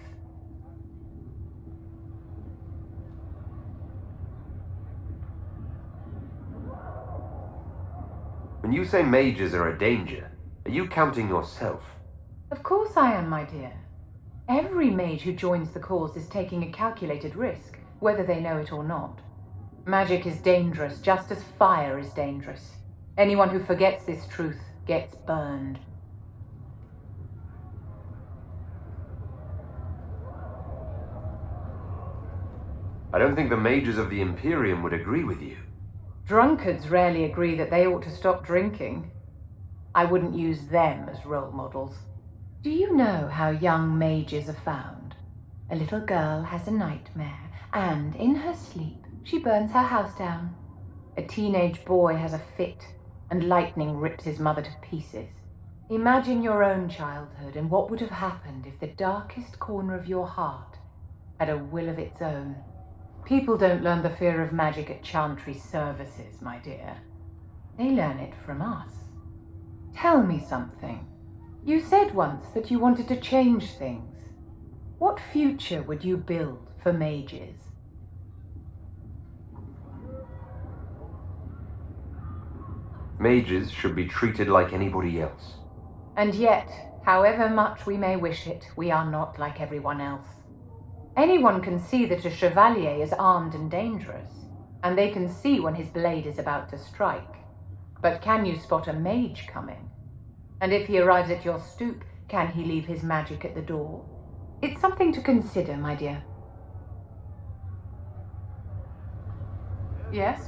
When you say mages are a danger, are you counting yourself? Of course I am, my dear. Every mage who joins the cause is taking a calculated risk, whether they know it or not. Magic is dangerous, just as fire is dangerous. Anyone who forgets this truth gets burned. I don't think the mages of the Imperium would agree with you. Drunkards rarely agree that they ought to stop drinking. I wouldn't use them as role models. Do you know how young mages are found? A little girl has a nightmare, and in her sleep, she burns her house down. A teenage boy has a fit, and lightning rips his mother to pieces. Imagine your own childhood and what would have happened if the darkest corner of your heart had a will of its own. People don't learn the fear of magic at chantry services, my dear. They learn it from us. Tell me something. You said once that you wanted to change things. What future would you build for mages? Mages should be treated like anybody else. And yet, however much we may wish it, we are not like everyone else. Anyone can see that a chevalier is armed and dangerous, and they can see when his blade is about to strike. But can you spot a mage coming? And if he arrives at your stoop, can he leave his magic at the door? It's something to consider, my dear. Yes?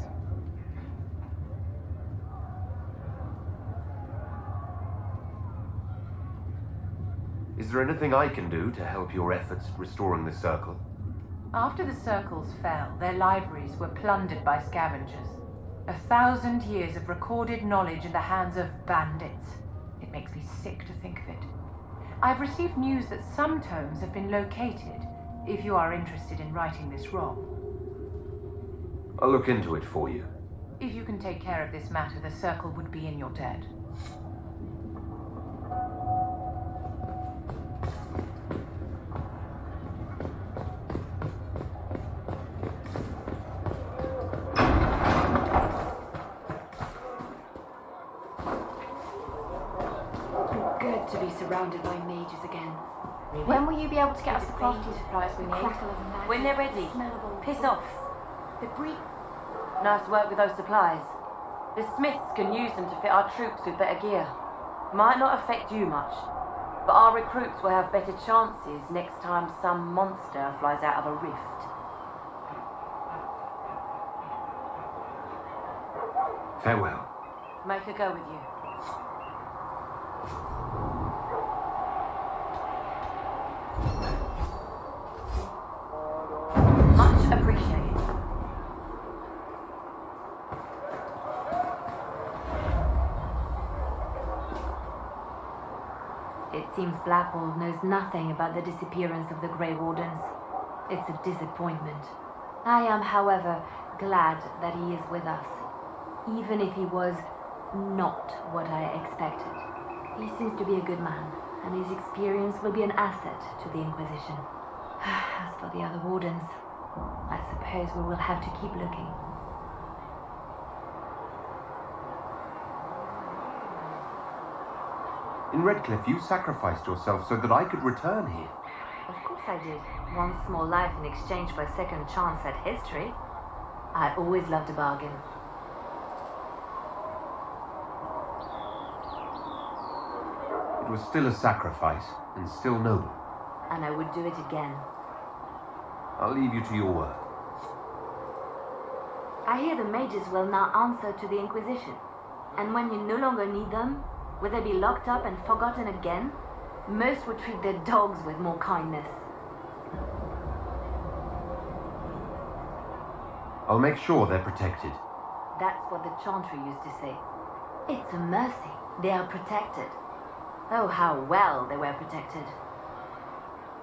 Is there anything I can do to help your efforts at restoring the Circle? After the Circles fell, their libraries were plundered by scavengers. 1,000 years of recorded knowledge in the hands of bandits. It makes me sick to think of it. I've received news that some tomes have been located, if you are interested in righting this wrong. I'll look into it for you. If you can take care of this matter, the Circle would be in your debt. Surrounded by mages again. When will you be able to get us the crafting supplies we need? When they're ready. Piss off. Nice work with those supplies. The smiths can use them to fit our troops with better gear. Might not affect you much, but our recruits will have better chances next time some monster flies out of a rift. Farewell. Make a go with you. Much appreciated. It seems Blackwall knows nothing about the disappearance of the Grey Wardens. It's a disappointment. I am, however, glad that he is with us, even if he was not what I expected. He seems to be a good man, and his experience will be an asset to the Inquisition. As for the other Wardens, I suppose we will have to keep looking. In Redcliffe, you sacrificed yourself so that I could return here. Of course I did. One small life in exchange for a second chance at history. I always loved a bargain. It was still a sacrifice, and still noble. And I would do it again. I'll leave you to your work. I hear the mages will now answer to the Inquisition. And when you no longer need them, will they be locked up and forgotten again? Most would treat their dogs with more kindness. I'll make sure they're protected. That's what the Chantry used to say. It's a mercy. They are protected. Oh, how well they were protected.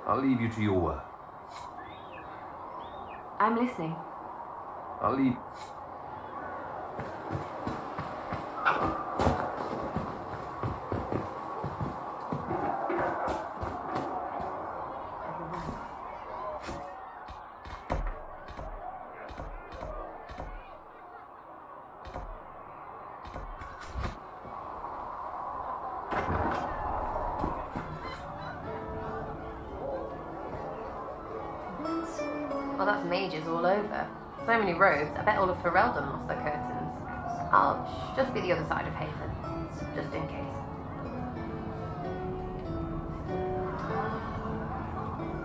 I'll leave you to your work. I'm listening. I'll leave... that's mages all over. So many robes, I bet all of Ferelden lost their curtains. I'll just be the other side of Haven, just in case.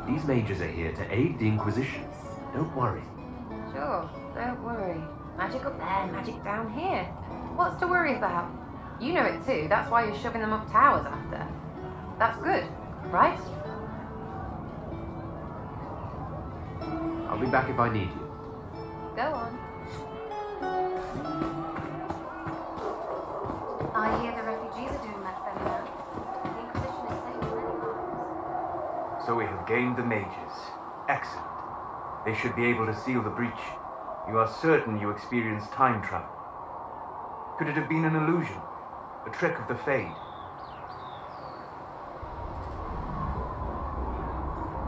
These mages are here to aid the Inquisition. Don't worry. Sure, don't worry. Magic up there, magic down here. What's to worry about? You know it too, that's why you're shoving them up towers after. That's good, right? I'll be back if I need you. Go on. I hear the refugees are doing much better now. The Inquisition is saving many lives. So we have gained the mages. Excellent. They should be able to seal the breach. You are certain you experienced time travel. Could it have been an illusion? A trick of the Fade?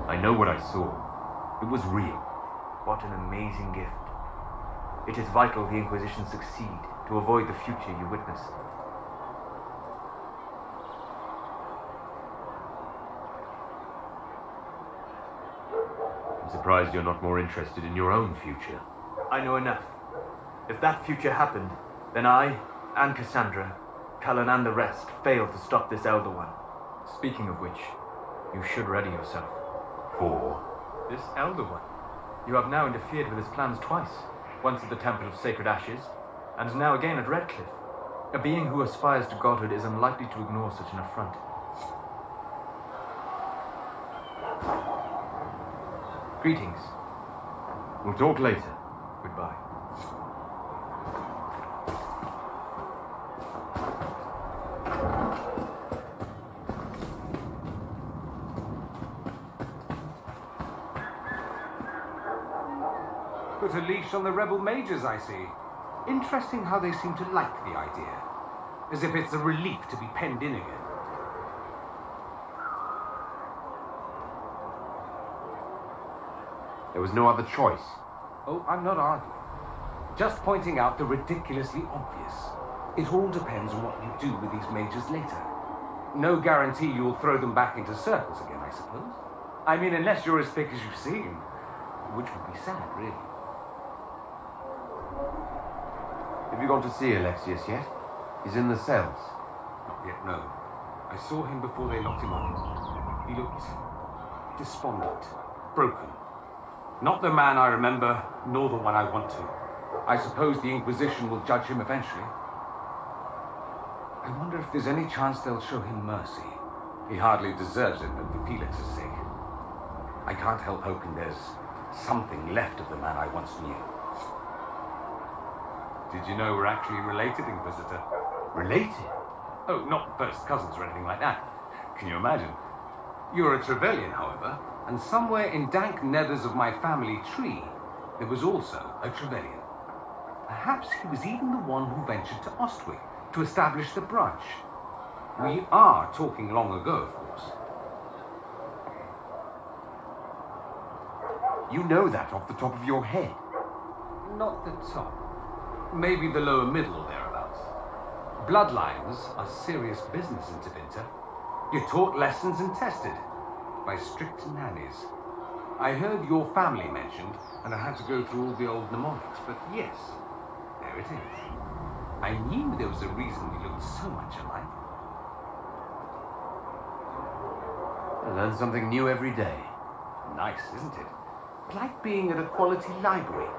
I know what I saw. It was real. What an amazing gift. It is vital the Inquisition succeed to avoid the future you witness. I'm surprised you're not more interested in your own future. I know enough. If that future happened, then I, and Cassandra, Cullen and the rest failed to stop this Elder One. Speaking of which, you should ready yourself. For? This Elder One. You have now interfered with his plans twice. Once at the Temple of Sacred Ashes, and now again at Redcliffe. A being who aspires to godhood is unlikely to ignore such an affront. Greetings. We'll talk later. Goodbye. Put a leash on the rebel mages, I see. Interesting how they seem to like the idea. As if it's a relief to be penned in again. There was no other choice. Oh, I'm not arguing. Just pointing out the ridiculously obvious. It all depends on what you do with these mages later. No guarantee you'll throw them back into circles again, I suppose. I mean, unless you're as thick as you seem. Which would be sad, really. Have you gone to see Alexius yet? He's in the cells. Not yet, no. I saw him before they locked him up. He looked despondent, broken. Not the man I remember, nor the one I want to. I suppose the Inquisition will judge him eventually. I wonder if there's any chance they'll show him mercy. He hardly deserves it, but for Felix's sake. I can't help hoping there's something left of the man I once knew. Did you know we're actually related, Inquisitor? Related? Oh, not first cousins or anything like that. Can you imagine? You're a Trevelyan, however, and somewhere in dank nethers of my family tree, there was also a Trevelyan. Perhaps he was even the one who ventured to Ostwick to establish the branch. We are talking long ago, of course. You know that off the top of your head. Not the top. Maybe the lower middle or thereabouts. Bloodlines are serious business in Tevinter. You're taught lessons and tested by strict nannies. I heard your family mentioned, and I had to go through all the old mnemonics, but yes, there it is. I knew there was a reason we looked so much alike. I learn something new every day. Nice, isn't it? Like being at a quality library,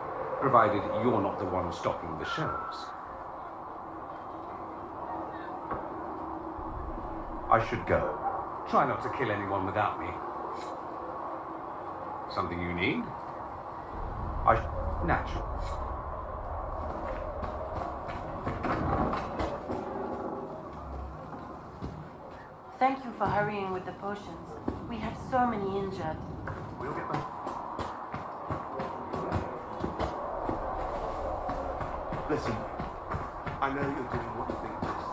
provided you're not the one stocking the shelves. I should go. Try not to kill anyone without me. Something you need? Natural. Thank you for hurrying with the potions. We have so many injured. We'll get them. Listen, I know you're doing what you think best.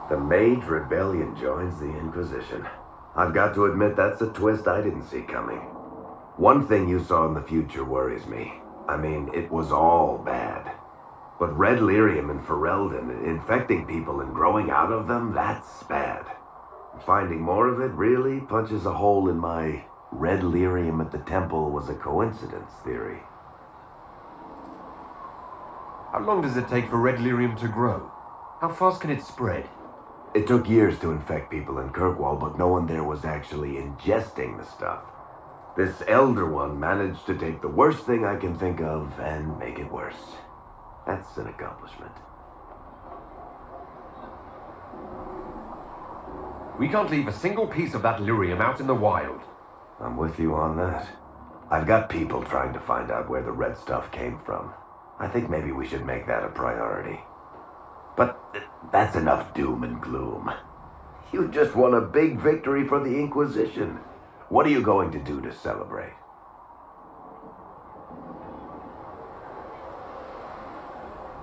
The Mage Rebellion joins the Inquisition. I've got to admit that's a twist I didn't see coming. One thing you saw in the future worries me. I mean, it was all bad. But Red Lyrium and Ferelden, infecting people and growing out of them, that's bad. Finding more of it really punches a hole in my red lyrium at the temple was a coincidence theory. How long does it take for red lyrium to grow? How fast can it spread? It took years to infect people in Kirkwall, but no one there was actually ingesting the stuff. This Elder One managed to take the worst thing I can think of and make it worse. That's an accomplishment. We can't leave a single piece of that lyrium out in the wild. I'm with you on that. I've got people trying to find out where the red stuff came from. I think maybe we should make that a priority. But that's enough doom and gloom. You just won a big victory for the Inquisition. What are you going to do to celebrate?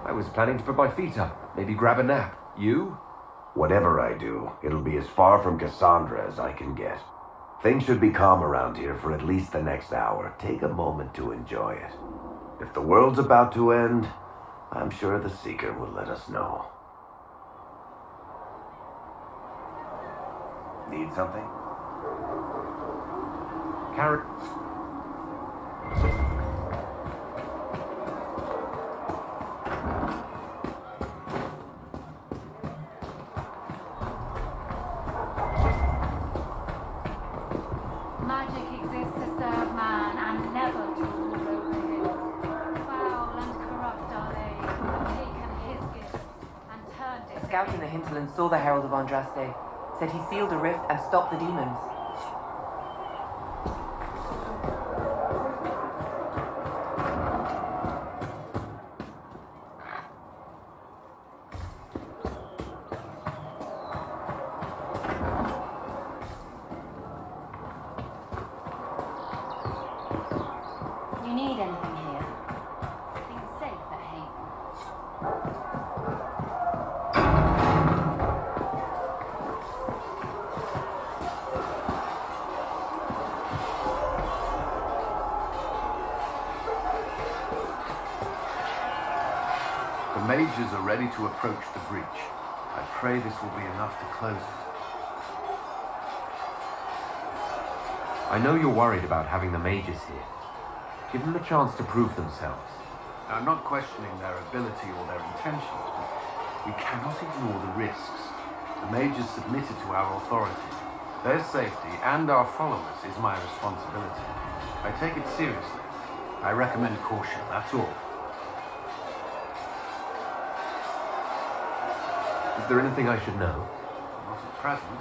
I was planning to put my feet up, maybe grab a nap. You? Whatever I do, it'll be as far from Cassandra as I can get. Things should be calm around here for at least the next hour. Take a moment to enjoy it. If the world's about to end, I'm sure the Seeker will let us know. Need something? Carrot. Magic exists to serve man and never to rule over him. Foul and corrupt are they who have taken his gift and turned it. A scout in the hinterland saw the Herald of Andraste, said he sealed a rift and stopped the demons. You need anything here? Being safe at Haven. The mages are ready to approach the breach. I pray this will be enough to close it. I know you're worried about having the mages here. Give them a chance to prove themselves. I'm not questioning their ability or their intentions, but we cannot ignore the risks. The mages submitted to our authority. Their safety and our followers is my responsibility. I take it seriously. I recommend caution, that's all. Is there anything I should know? Not at present.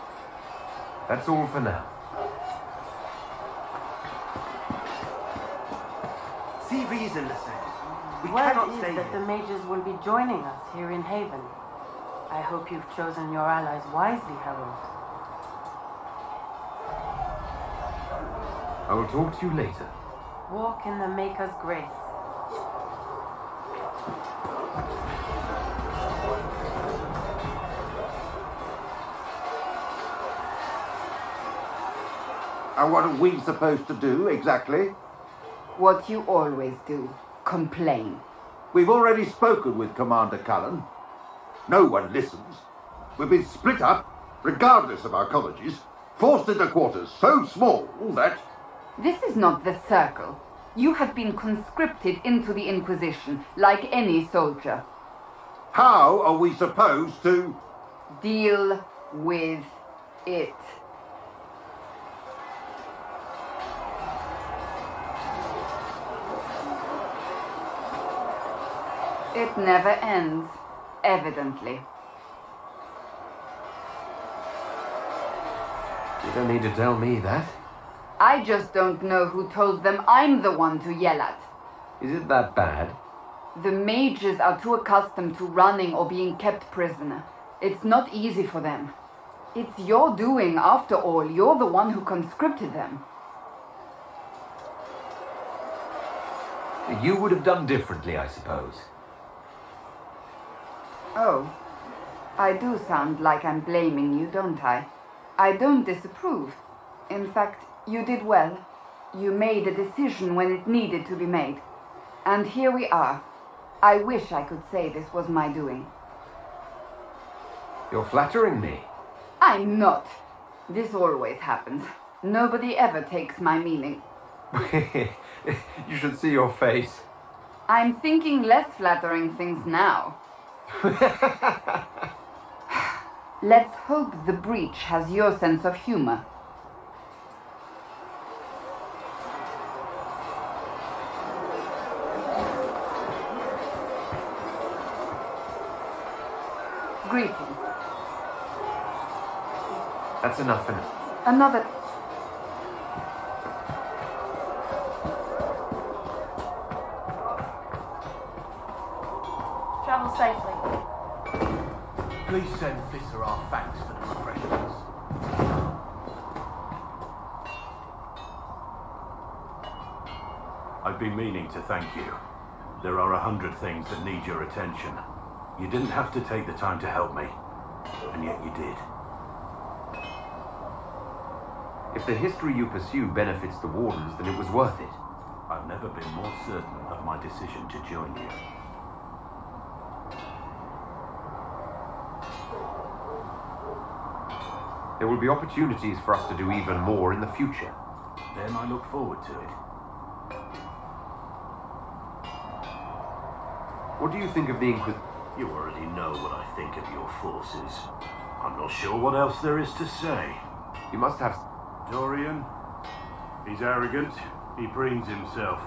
That's all for now. See reason, Lassette. We Word cannot is stay that here. the mages will be joining us here in Haven. I hope you've chosen your allies wisely, Herald. I will talk to you later. Walk in the Maker's grace. And what are we supposed to do, exactly? What you always do. Complain. We've already spoken with Commander Cullen. No one listens. We've been split up, regardless of our colleges, forced into quarters so small that... This is not the Circle. You have been conscripted into the Inquisition, like any soldier. How are we supposed to... Deal with it. It never ends, evidently. You don't need to tell me that. I just don't know who told them I'm the one to yell at. Is it that bad? The mages are too accustomed to running or being kept prisoner. It's not easy for them. It's your doing, after all. You're the one who conscripted them. You would have done differently, I suppose. Oh, I do sound like I'm blaming you, don't I? I don't disapprove. In fact, you did well. You made a decision when it needed to be made. And here we are. I wish I could say this was my doing. You're flattering me. I'm not. This always happens. Nobody ever takes my meaning. You should see your face. I'm thinking less flattering things now. Let's hope the breach has your sense of humor. Greetings. That's enough for now. Another... Travel safely. Please send Fisser our thanks for the refreshments. I've been meaning to thank you. There are 100 things that need your attention. You didn't have to take the time to help me, and yet you did. If the history you pursue benefits the Wardens, then it was worth it. I've never been more certain of my decision to join you. There will be opportunities for us to do even more in the future. Then I look forward to it. What do you think of the Inquisition? You already know what I think of your forces. I'm not sure what else there is to say. You must have... Dorian, he's arrogant, he preens himself.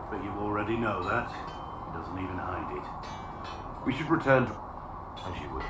But you already know that. He doesn't even hide it. We should return to... As you will.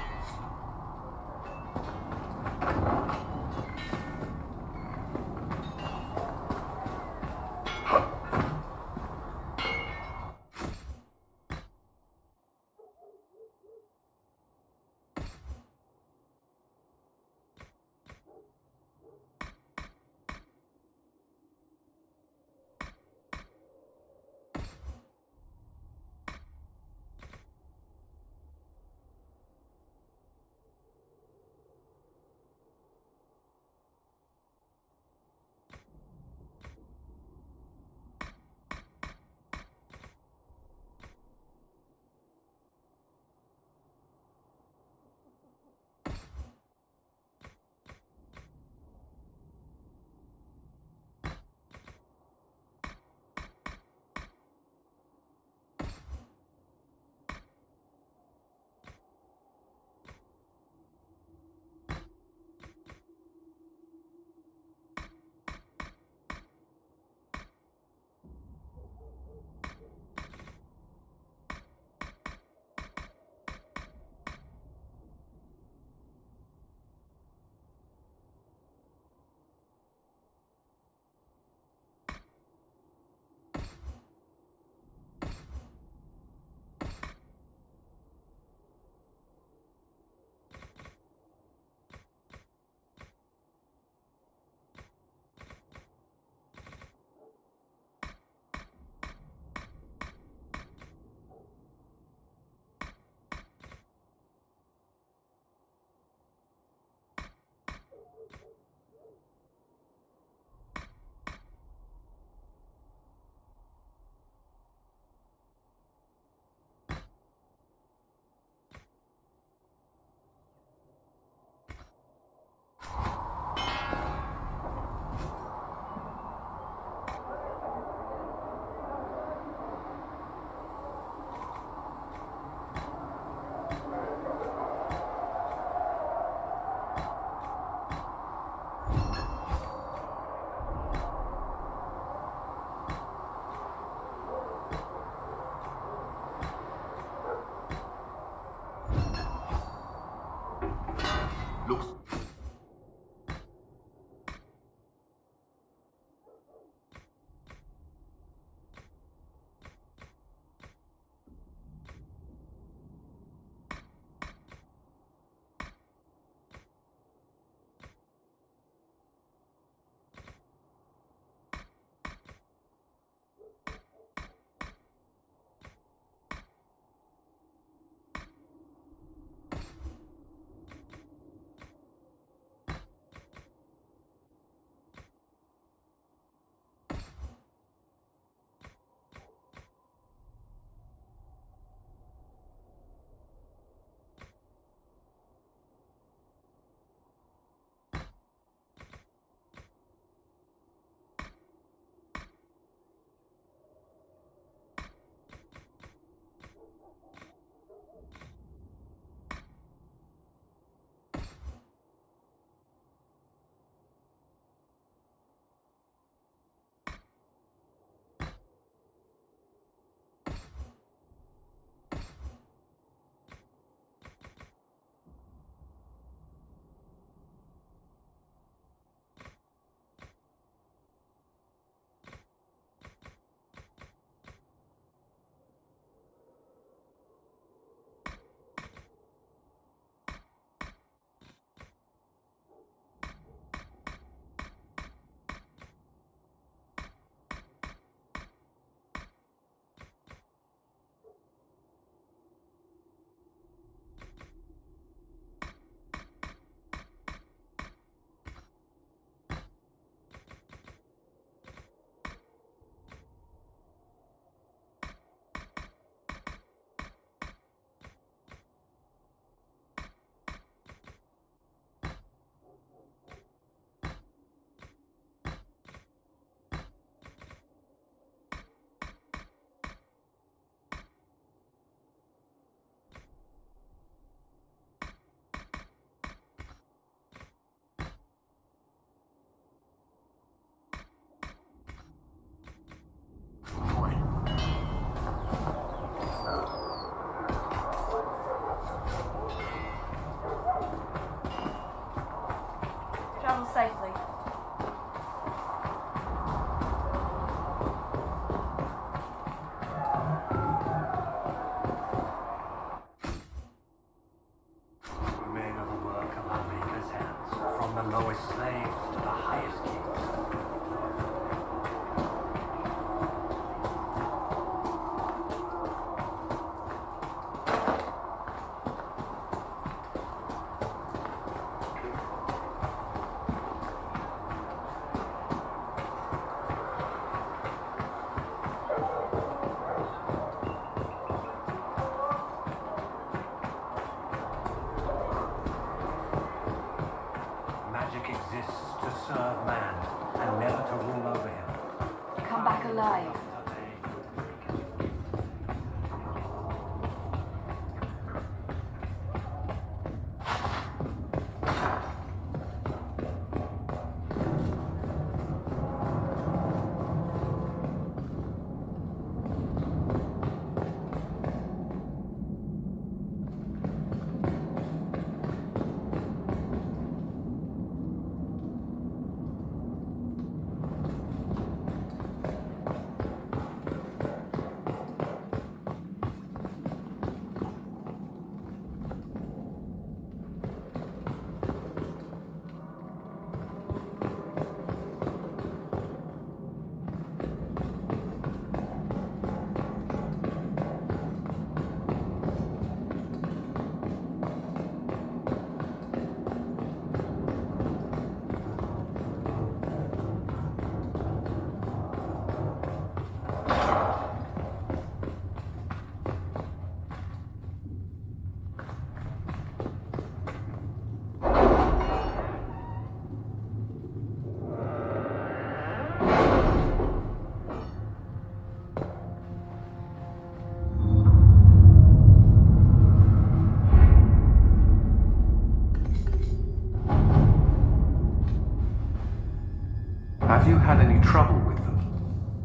trouble with them?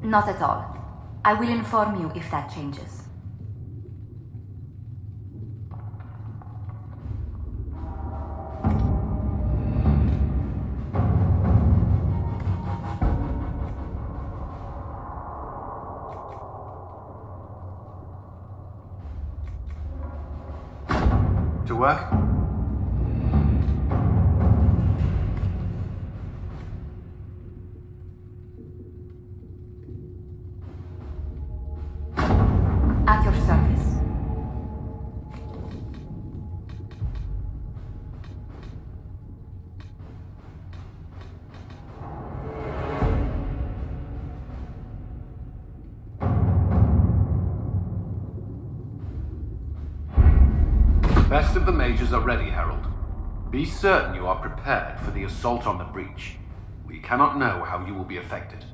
Not at all. I will inform you if that changes. To work? At your service. Best of the mages are ready, Herald. Be certain you are prepared for the assault on the breach. We cannot know how you will be affected.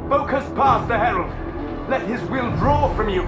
Focus past the Herald. Let his will draw from you.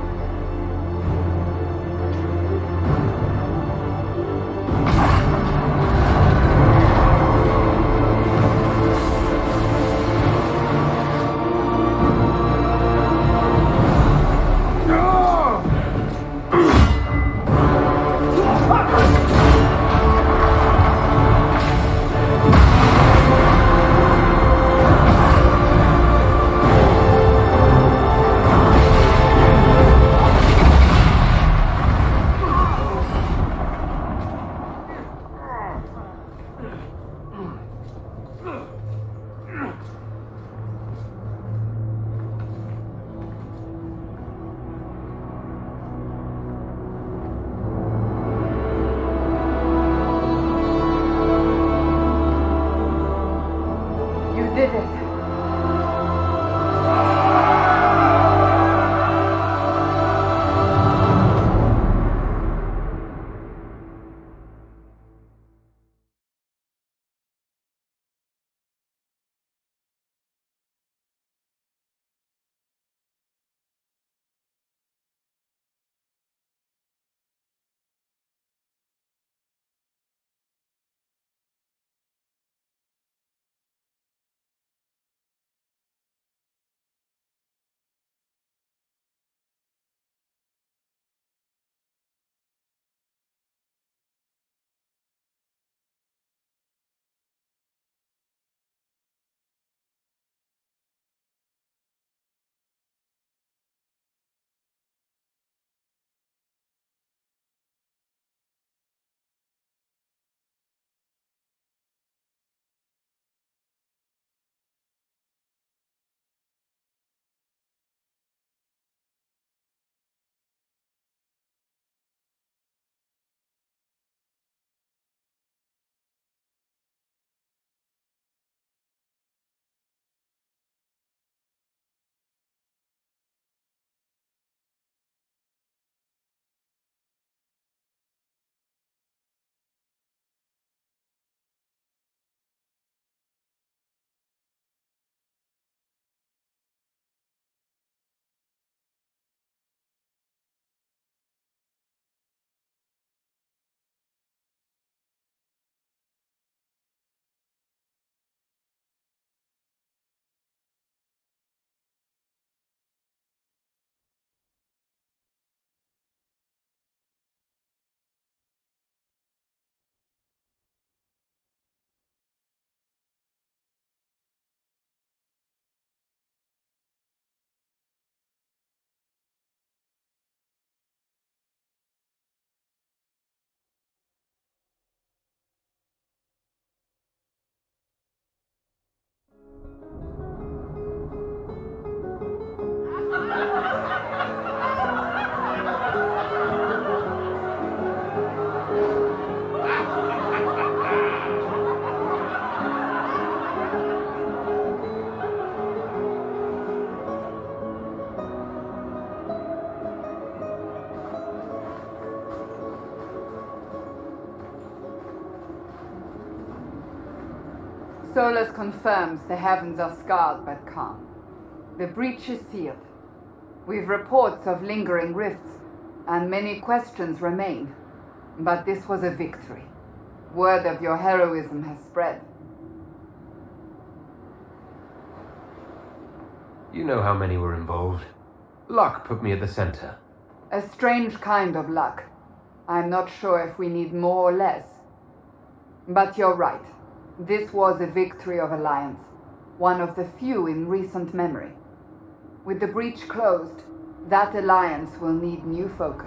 Solus confirms the heavens are scarred but calm. The breach is sealed. We've reports of lingering rifts, and many questions remain. But this was a victory. Word of your heroism has spread. You know how many were involved. Luck put me at the center. A strange kind of luck. I'm not sure if we need more or less. But you're right. This was a victory of Alliance, one of the few in recent memory. With the breach closed, that alliance will need new focus.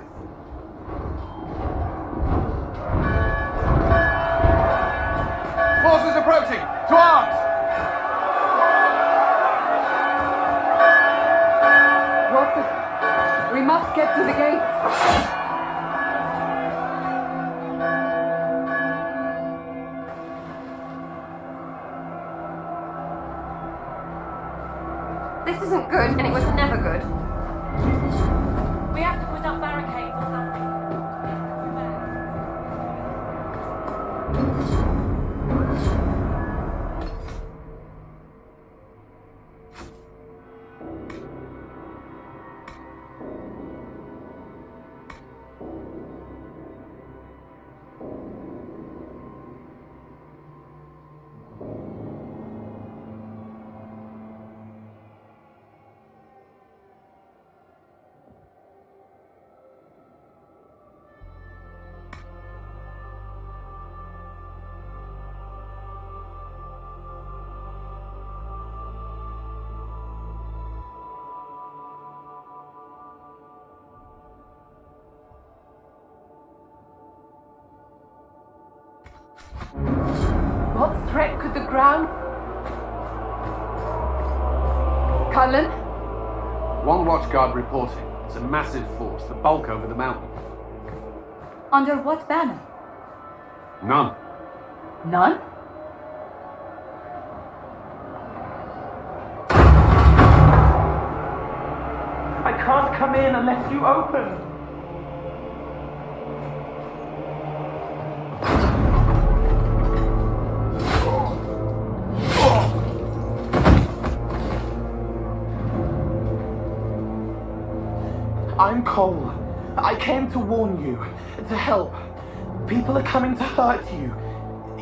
Forces approaching! To arms! What the... We must get to the gates! This isn't good, and it was never good. We have to put up barricades or something. What threat could the ground... Cullen? One watchguard reporting. It's a massive force, the bulk over the mountain. Under what banner? None. None? I can't come in unless you open. I'm Cole. I came to warn you, to help. People are coming to hurt you.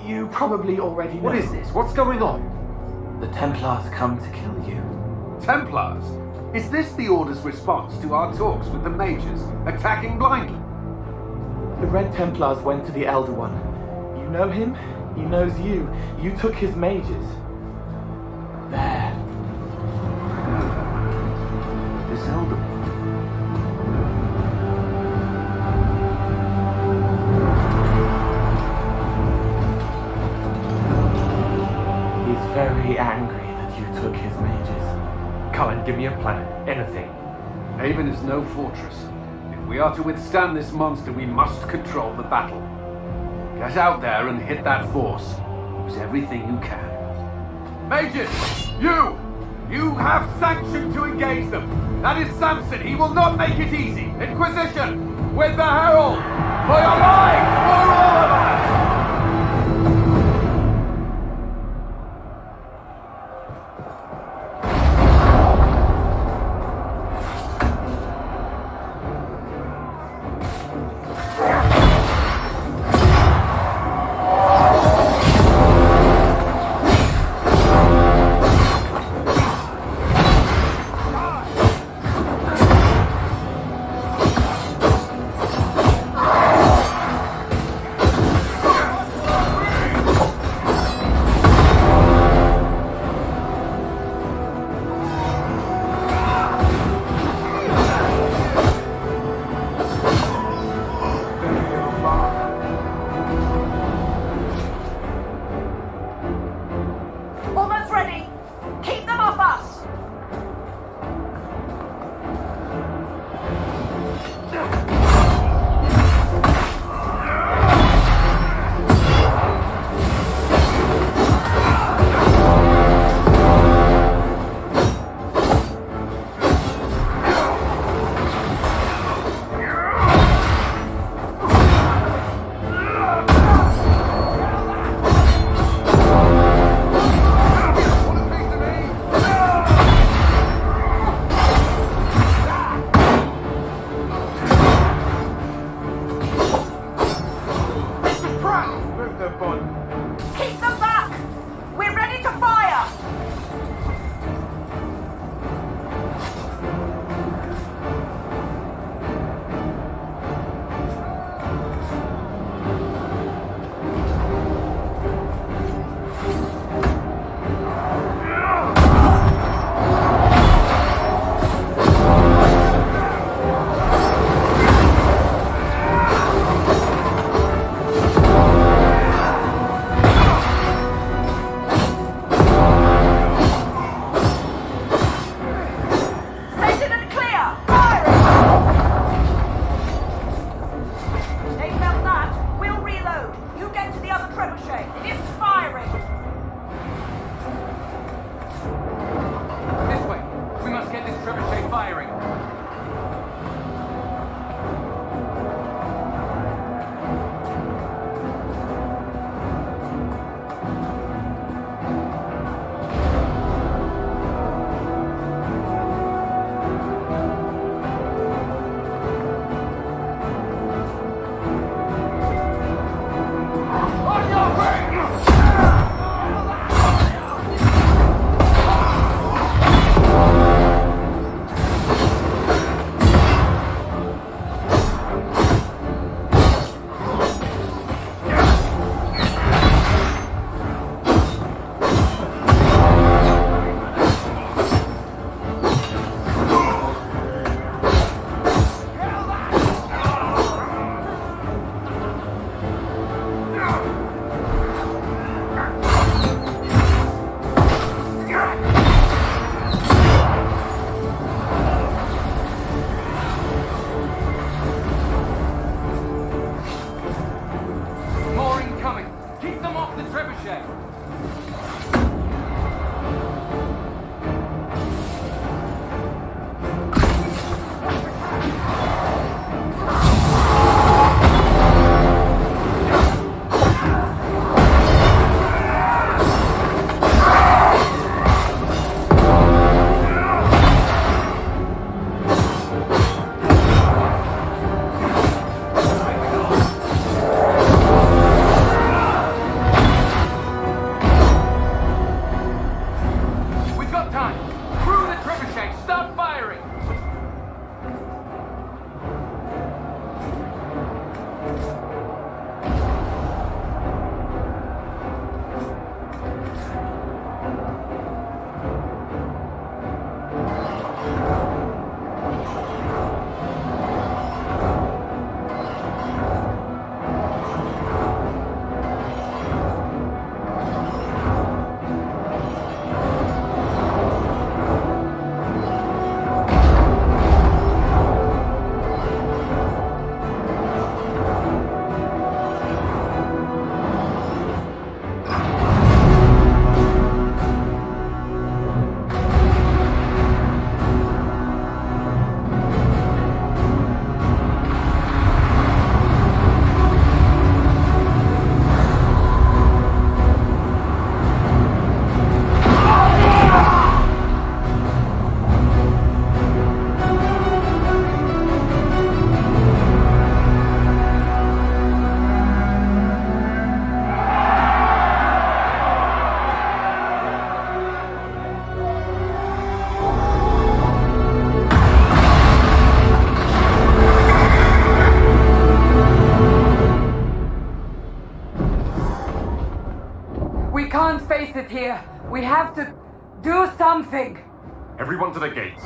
You probably already know. What is this? What's going on? The Templars come to kill you. Templars? Is this the Order's response to our talks with the mages, attacking blindly? The Red Templars went to the Elder One. You know him? He knows you. You took his mages. There. This Elder One. He's very angry that you took his mages. Cullen, give me a plan. Anything. Haven is no fortress. If we are to withstand this monster, we must control the battle. Get out there and hit that force. Use everything you can. Mages! You have sanction to engage them. That is Samson. He will not make it easy. Inquisition! With the Herald! For your lives! For all of us! We have to do something! Everyone to the gates.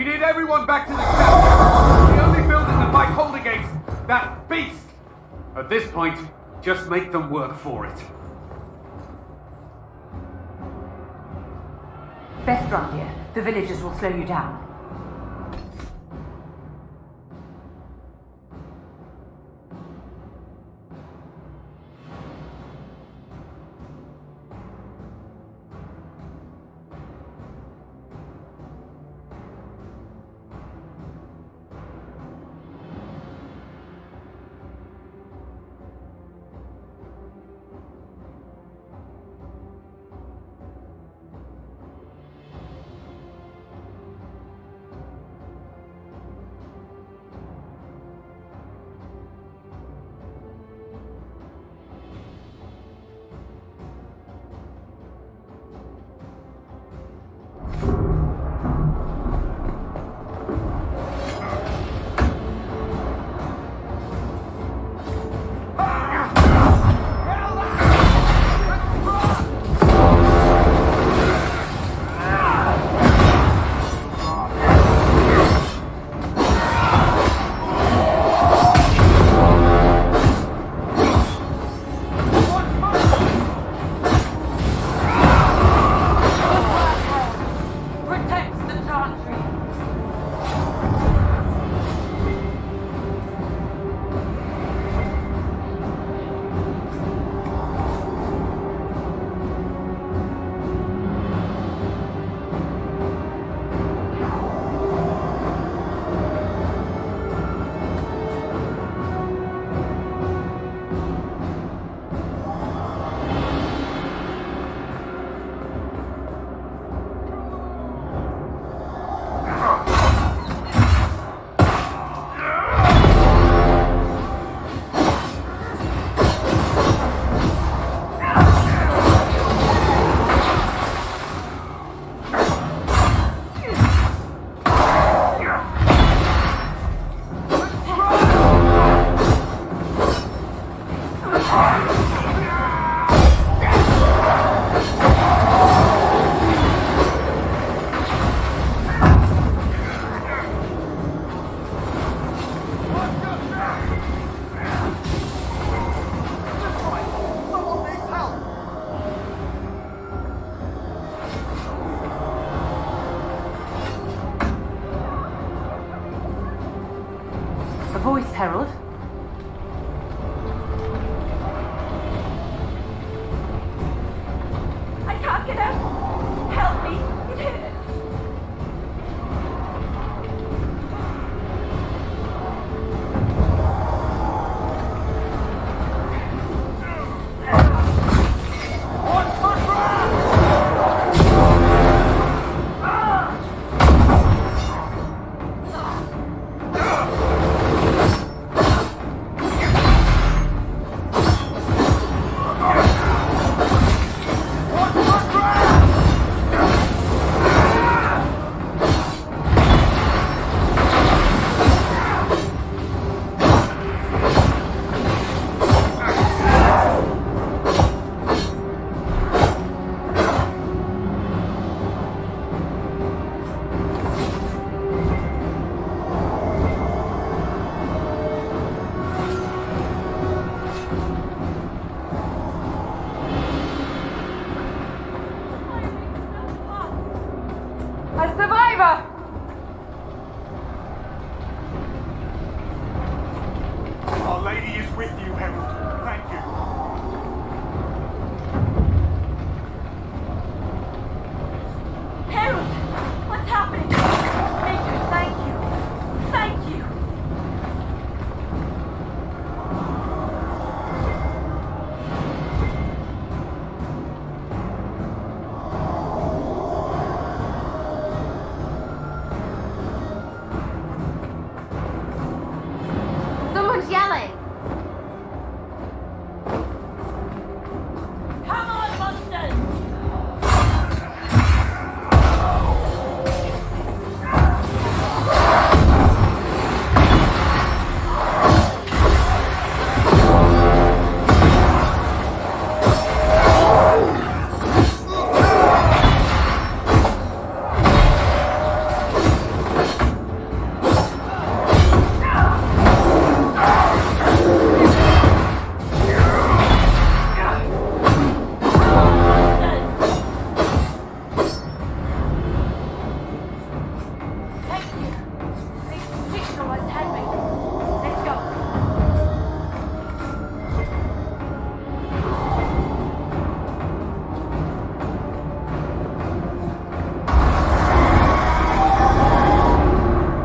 We need everyone back to the camp. The only building that might hold against that beast. At this point, just make them work for it. Best run here. The villagers will slow you down. with you, Herald. Thank you. Harold! What's happening? Major, thank you. Thank you. Someone's yelling. Come on, monsters!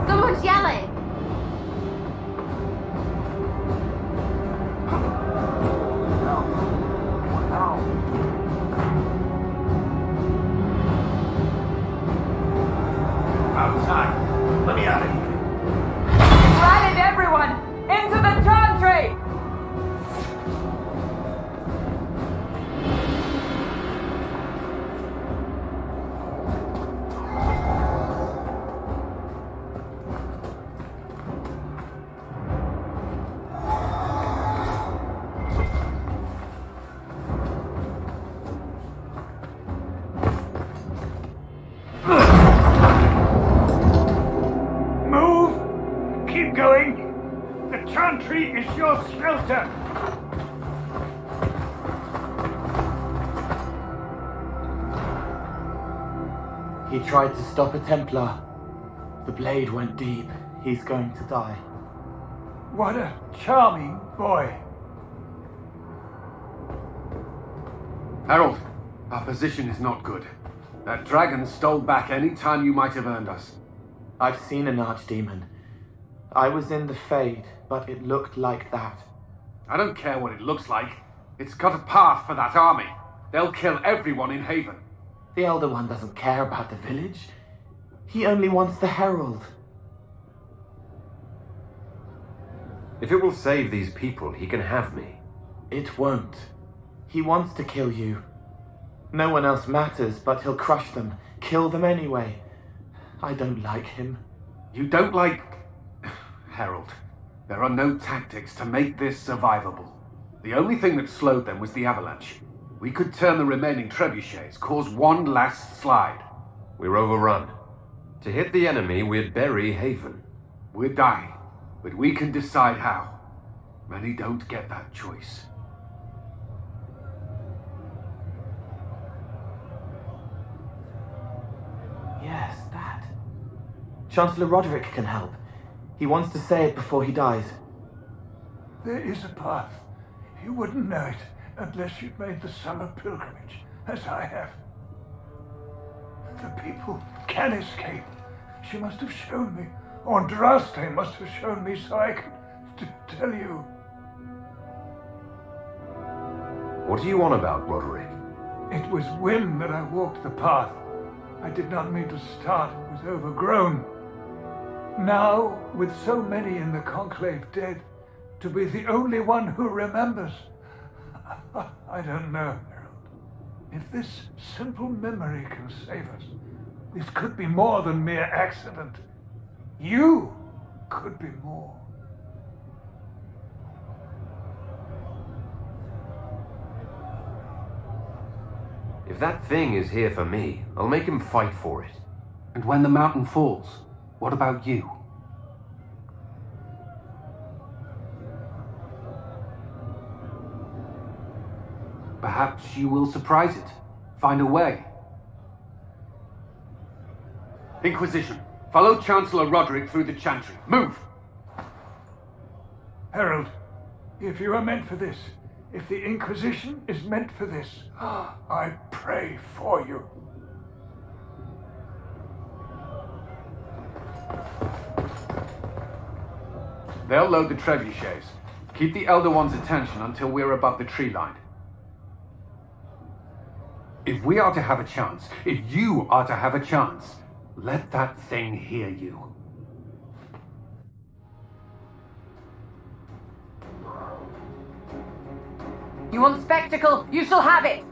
Someone's yelling. Outside. Let me out of here. Rallied everyone! Into the chantry! Move! Keep going! The chantry is your shelter! He tried to stop a Templar. The blade went deep. He's going to die. What a charming boy! Harold, our position is not good. That dragon stole back any time you might have earned us. I've seen an archdemon. I was in the Fade, but it looked like that. I don't care what it looks like. It's got a path for that army. They'll kill everyone in Haven. The Elder One doesn't care about the village. He only wants the Herald. If it will save these people, he can have me. It won't. He wants to kill you. No one else matters, but he'll crush them, kill them anyway. I don't like him. You don't like... Harold, there are no tactics to make this survivable. The only thing that slowed them was the avalanche. We could turn the remaining trebuchets, cause one last slide. We're overrun. To hit the enemy, we'd bury Haven. We're dying, but we can decide how. Many don't get that choice. Yes, that. Chancellor Roderick can help. He wants to say it before he dies. There is a path. You wouldn't know it unless you'd made the summer pilgrimage, as I have. The people can escape. She must have shown me. Andraste must have shown me so I could tell you. What are you on about, Roderick? It was whim that I walked the path. I did not mean to start. It was overgrown. Now, with so many in the Conclave dead, to be the only one who remembers. I don't know, Harold. If this simple memory can save us, this could be more than mere accident. You could be more. If that thing is here for me, I'll make him fight for it. And when the mountain falls, what about you? Perhaps you will surprise it. Find a way. Inquisition, follow Chancellor Roderick through the Chantry. Move! Harold, If you are meant for this, if the Inquisition is meant for this, I pray for you. They'll load the trebuchets. Keep the Elder One's attention until we're above the tree line. If we are to have a chance, if you are to have a chance, let that thing hear you. You want spectacle? You shall have it!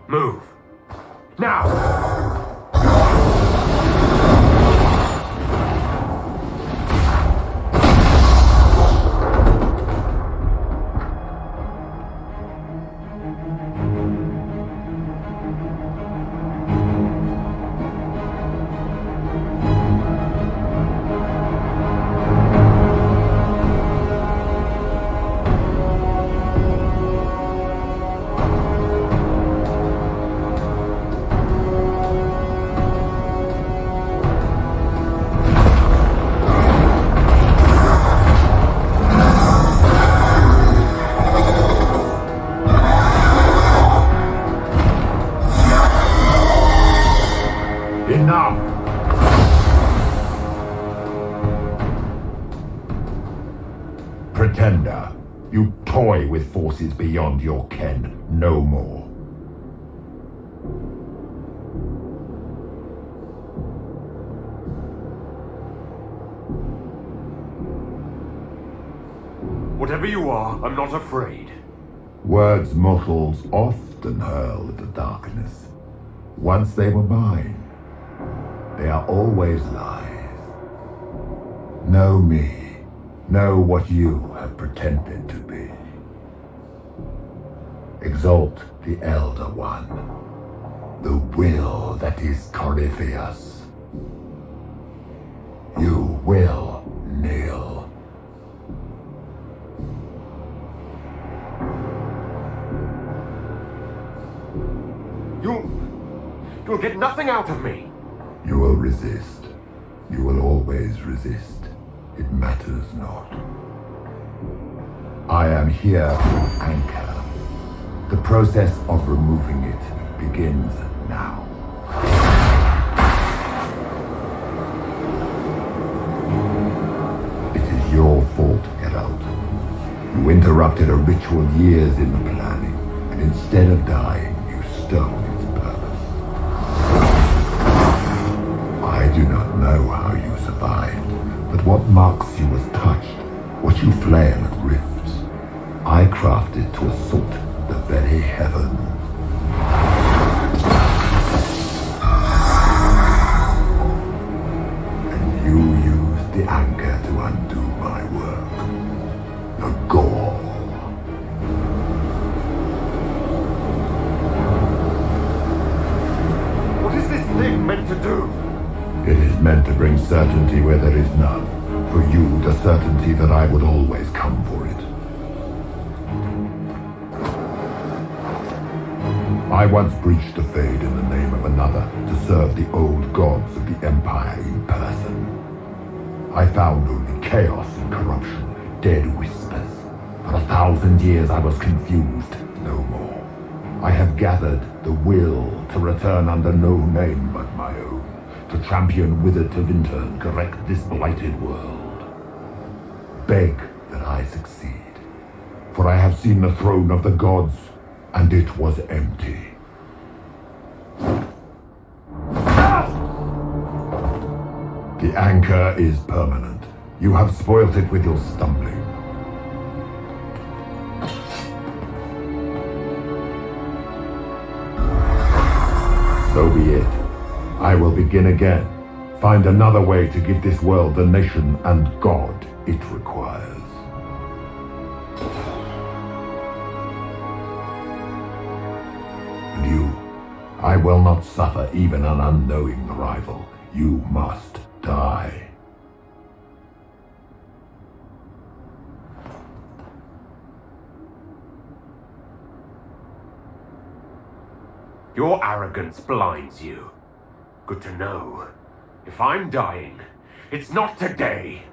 Move. Now! Pretender, you toy with forces beyond your ken, no more. Whatever you are, I'm not afraid. Words mortals often hurl at the darkness. Once they were mine, they are always lies. Know me. Know what you have pretended to be. Exalt the Elder One, the will that is Corypheus. You will kneel. You'll get nothing out of me. You will resist. You will always resist. It matters not. I am here to anchor. The process of removing it begins now. It is your fault, Geralt. You interrupted a ritual years in the planning, and instead of dying, you stole its purpose. I do not know how you survived. But what marks you as touched, what you flail at rifts, I crafted to assault the very heavens. And you used the anchor to undo my work. The gore. What is this thing meant to do? It is meant to bring certainty where there is none. For you, the certainty that I would always come for it. I once breached the Fade in the name of another to serve the old gods of the Empire in person. I found only chaos and corruption, dead whispers. For 1,000 years I was confused, no more. I have gathered the will to return under no name but my own. To champion Wither to Winter and correct this blighted world. Beg that I succeed, for I have seen the throne of the gods, and it was empty. The anchor is permanent. You have spoilt it with your stumbling. So be it. I will begin again. Find another way to give this world the nation and God it requires. And you, I will not suffer even an unknowing rival. You must die. Your arrogance blinds you. Good to know. If I'm dying, it's not today.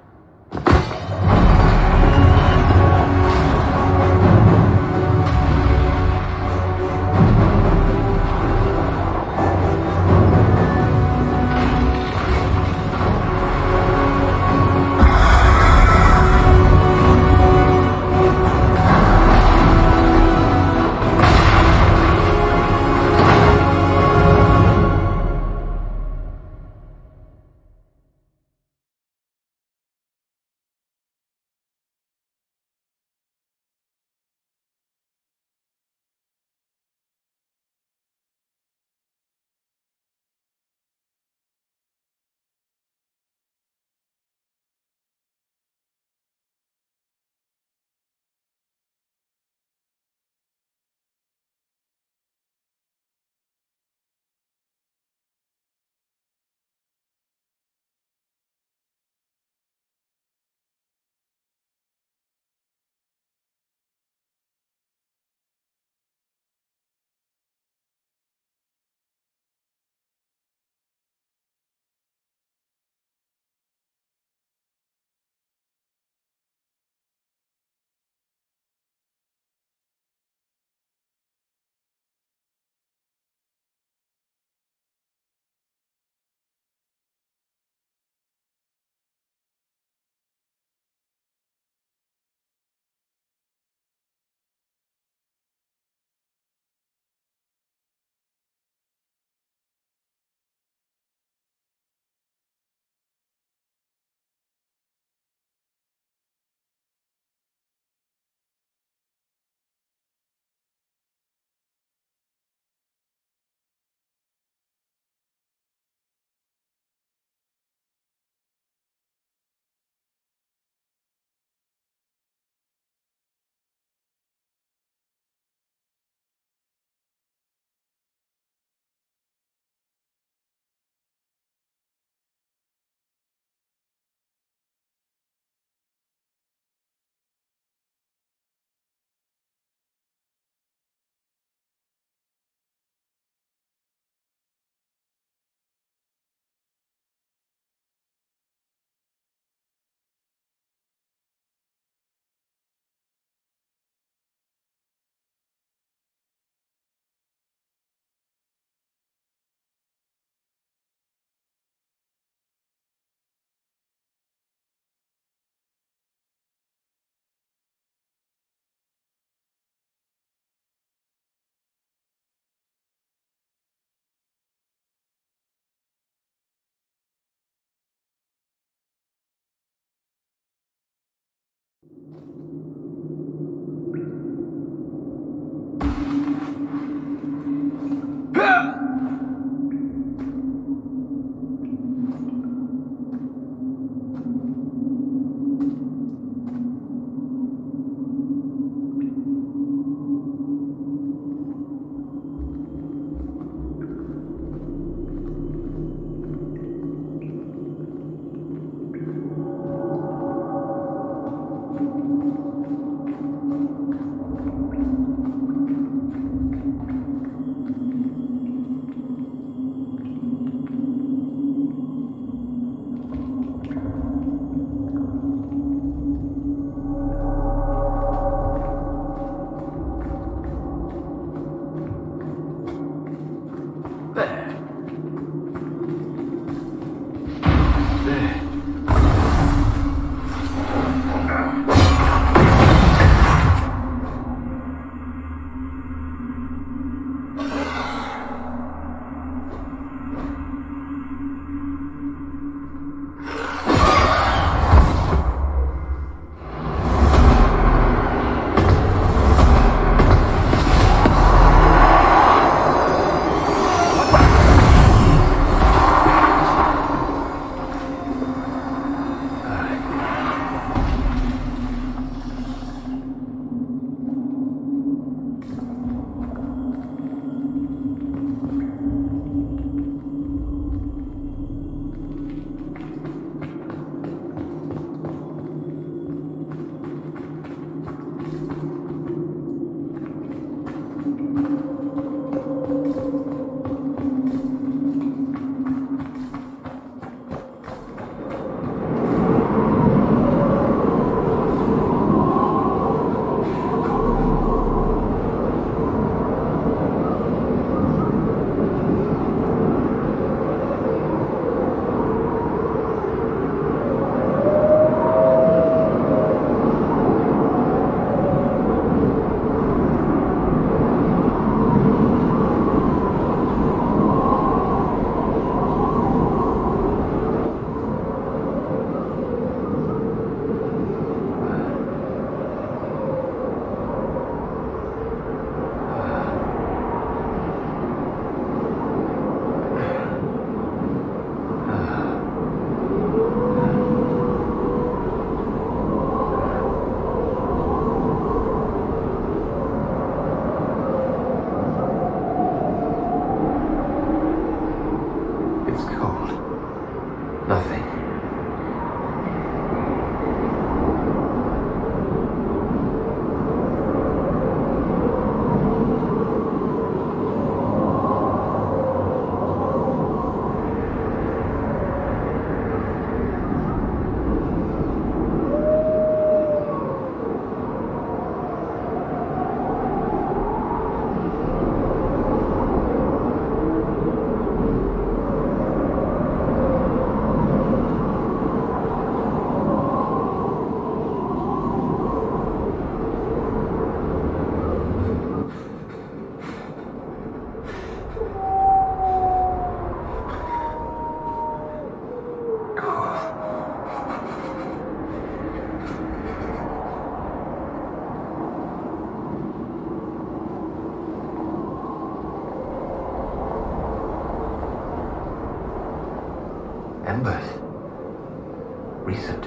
remembered. Recent.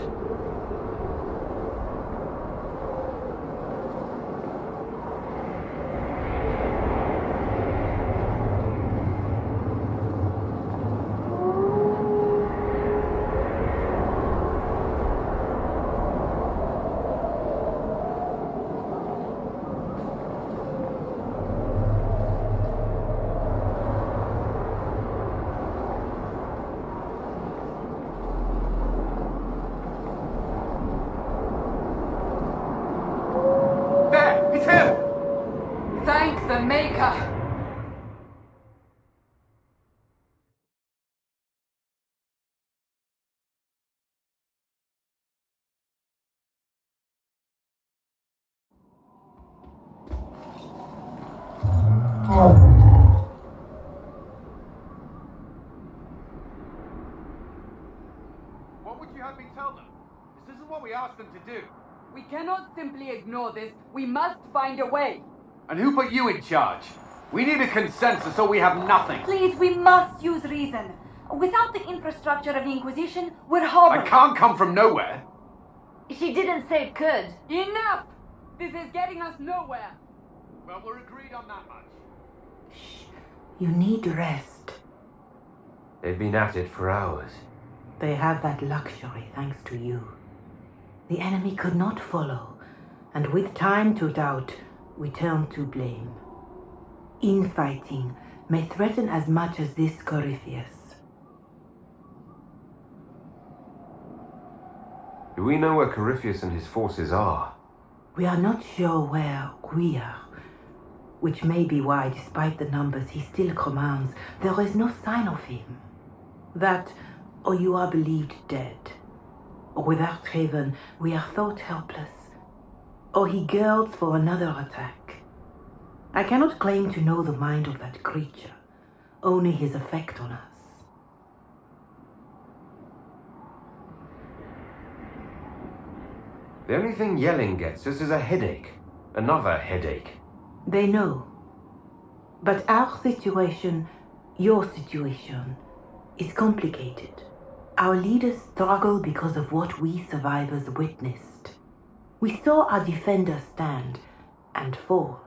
Thank the Maker! What would you have me tell them? This isn't what we asked them to do. We cannot simply ignore this. We must find a way. And who put you in charge? We need a consensus or we have nothing. Please, we must use reason. Without the infrastructure of the Inquisition, we're hobbled. I can't come from nowhere. She didn't say it could. Enough! This is getting us nowhere. Well, we're agreed on that much. You need rest. They've been at it for hours. They have that luxury thanks to you. The enemy could not follow, and with time to doubt, we turn to blame. Infighting may threaten as much as this Corypheus. Do we know where Corypheus and his forces are? We are not sure where we are, which may be why, despite the numbers he still commands, there is no sign of him. That, or you are believed dead, or without Haven, we are thought helpless, or he girds for another attack. I cannot claim to know the mind of that creature, only his effect on us. The only thing yelling gets us is a headache. Another headache. They know. But our situation, your situation, is complicated. Our leaders struggle because of what we survivors witnessed. We saw our defender stand and fall.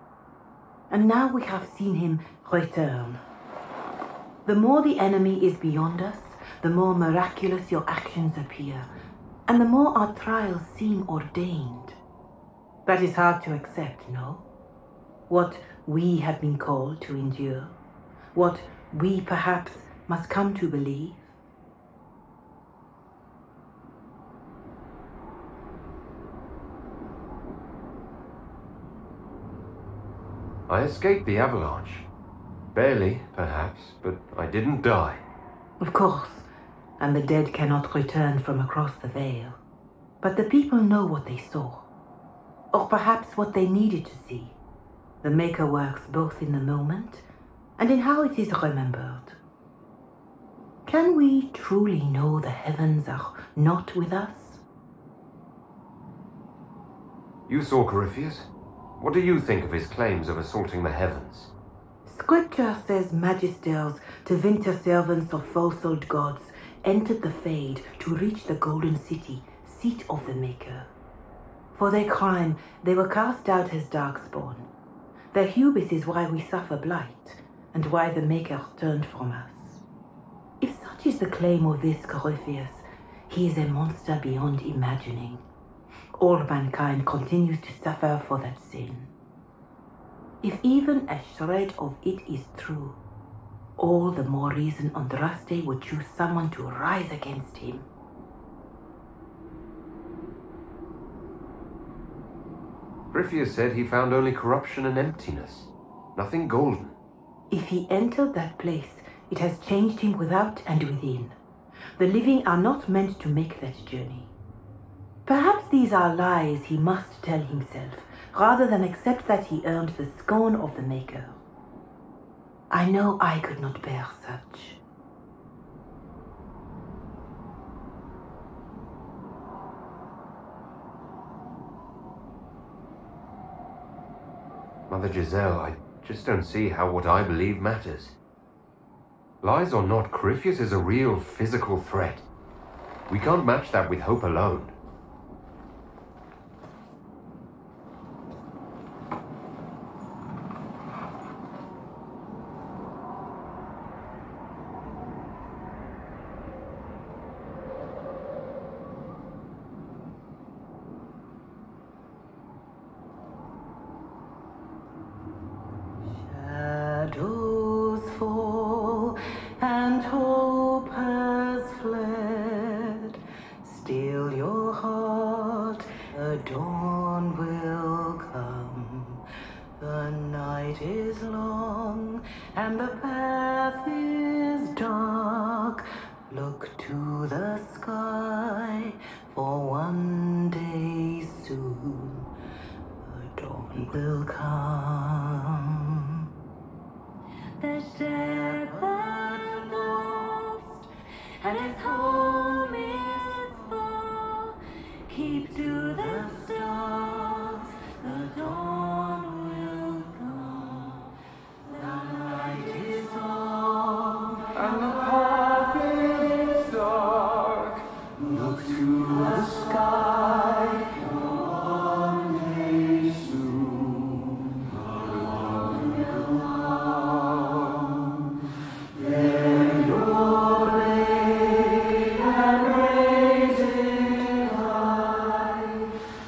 And now we have seen him return. The more the enemy is beyond us, the more miraculous your actions appear, and the more our trials seem ordained. That is hard to accept, no? What we have been called to endure, what we perhaps must come to believe. I escaped the avalanche. Barely, perhaps, but I didn't die. Of course, and the dead cannot return from across the veil. But the people know what they saw, or perhaps what they needed to see. The Maker works both in the moment and in how it is remembered. Can we truly know the heavens are not with us? You saw Corypheus? What do you think of his claims of assaulting the heavens? Scripture says magisters, to winter servants of false-old gods, entered the Fade to reach the Golden City, seat of the Maker. For their crime, they were cast out as darkspawn. Their hubris is why we suffer blight, and why the Maker turned from us. If such is the claim of this Corypheus, he is a monster beyond imagining. All mankind continues to suffer for that sin. If even a shred of it is true, all the more reason Andraste would choose someone to rise against him. Corypheus said he found only corruption and emptiness. Nothing golden. If he entered that place, it has changed him without and within. The living are not meant to make that journey. Perhaps these are lies he must tell himself, rather than accept that he earned the scorn of the Maker. I know I could not bear such. Mother Giselle, I just don't see how what I believe matters. Lies or not, Corypheus is a real physical threat. We can't match that with hope alone. Shadows fall and hope has fled. Still your heart, the dawn will come. The night is long and the path is dark. Look to the sky, for one day soon the dawn will come. The shepherd's lost and his home is far. Keep to the stars, the dawn will come. The night is long and the path is dark. Look to the sky, for one day soon the dawn will come. Bear your blade and raise it high.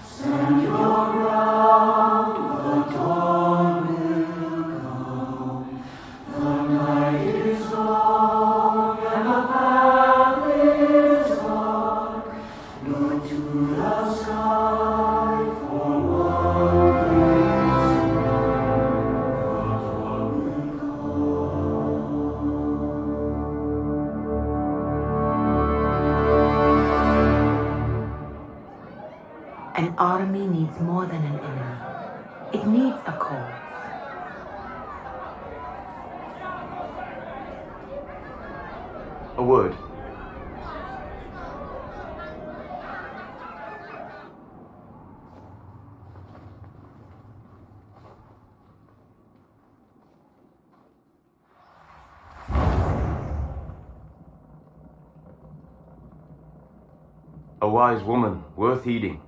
Stand your ground, the dawn will come. The night is long and the path is dark. Look to the sky, for one day soon the dawn will come. An army needs more than an enemy. It needs a cause. A word. A wise woman, worth heeding.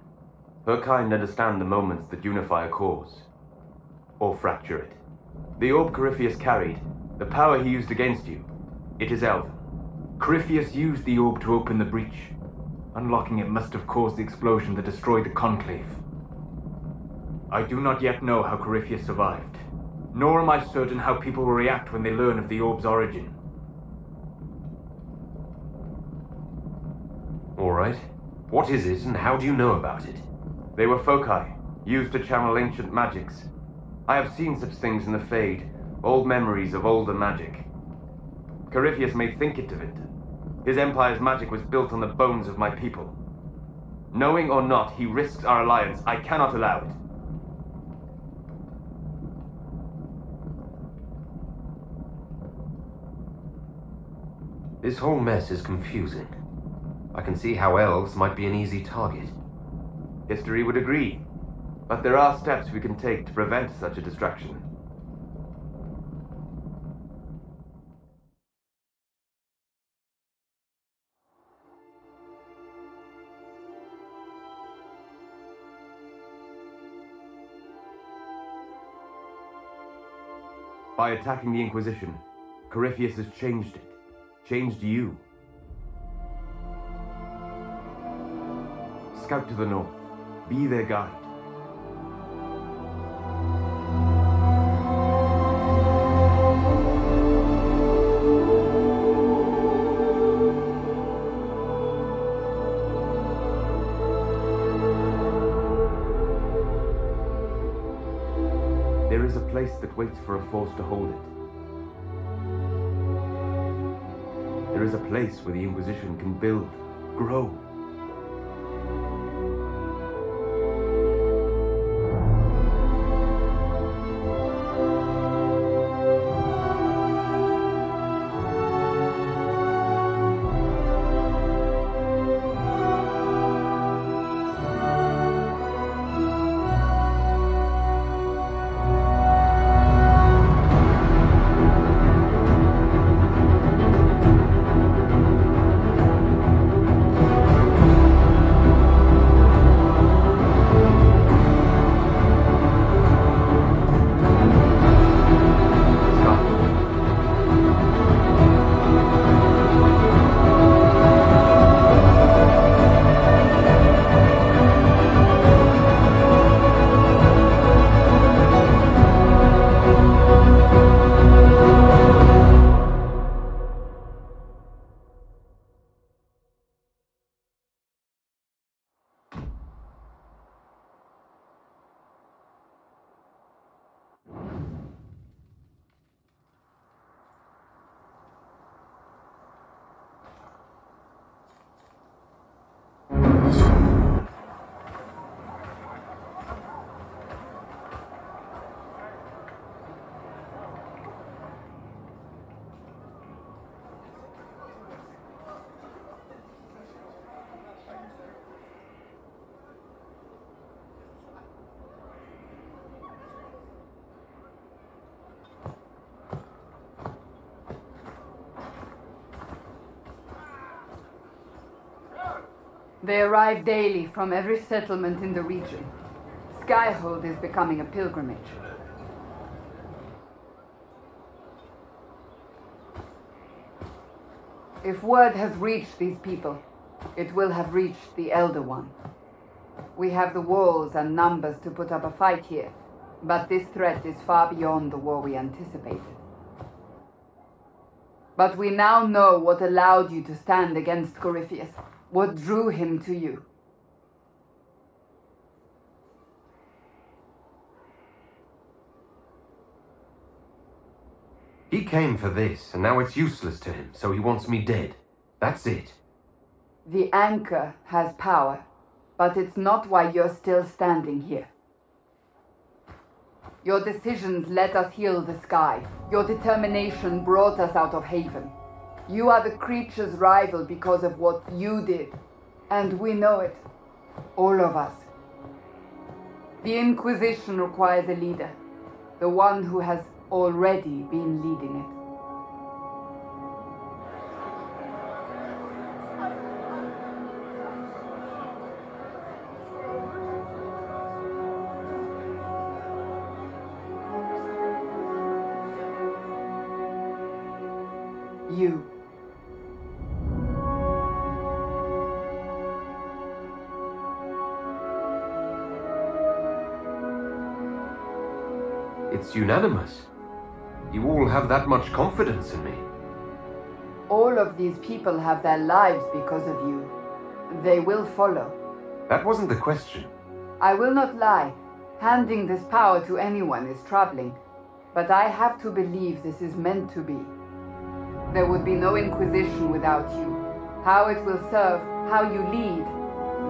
Her kind understand the moments that unify a cause, or fracture it. The orb Corypheus carried, the power he used against you, it is Elven. Corypheus used the orb to open the breach. Unlocking it must have caused the explosion that destroyed the Conclave. I do not yet know how Corypheus survived, nor am I certain how people will react when they learn of the orb's origin. All right. What is it, and how do you know about it? They were foci, used to channel ancient magics. I have seen such things in the Fade, old memories of older magic. Corypheus may think it of it. His empire's magic was built on the bones of my people. Knowing or not, he risks our alliance. I cannot allow it. This whole mess is confusing. I can see how elves might be an easy target. History would agree, but there are steps we can take to prevent such a distraction. By attacking the Inquisition, Corypheus has changed it. Changed you. Scout to the north. Be their guide. There is a place that waits for a force to hold it. There is a place where the Inquisition can build, grow. They arrive daily from every settlement in the region. Skyhold is becoming a pilgrimage. If word has reached these people, it will have reached the Elder One. We have the walls and numbers to put up a fight here, but this threat is far beyond the war we anticipated. But we now know what allowed you to stand against Corypheus, what drew him to you. He came for this, and now it's useless to him, so he wants me dead. That's it. The anchor has power, but it's not why you're still standing here. Your decisions let us heal the sky. Your determination brought us out of Haven. You are the creature's rival because of what you did. And we know it. All of us. The Inquisition requires a leader. The one who has already been leading it. You. It's unanimous. You all have that much confidence in me. All of these people have their lives because of you. They will follow. That wasn't the question. I will not lie. Handing this power to anyone is troubling. But I have to believe this is meant to be. There would be no Inquisition without you. How it will serve, how you lead,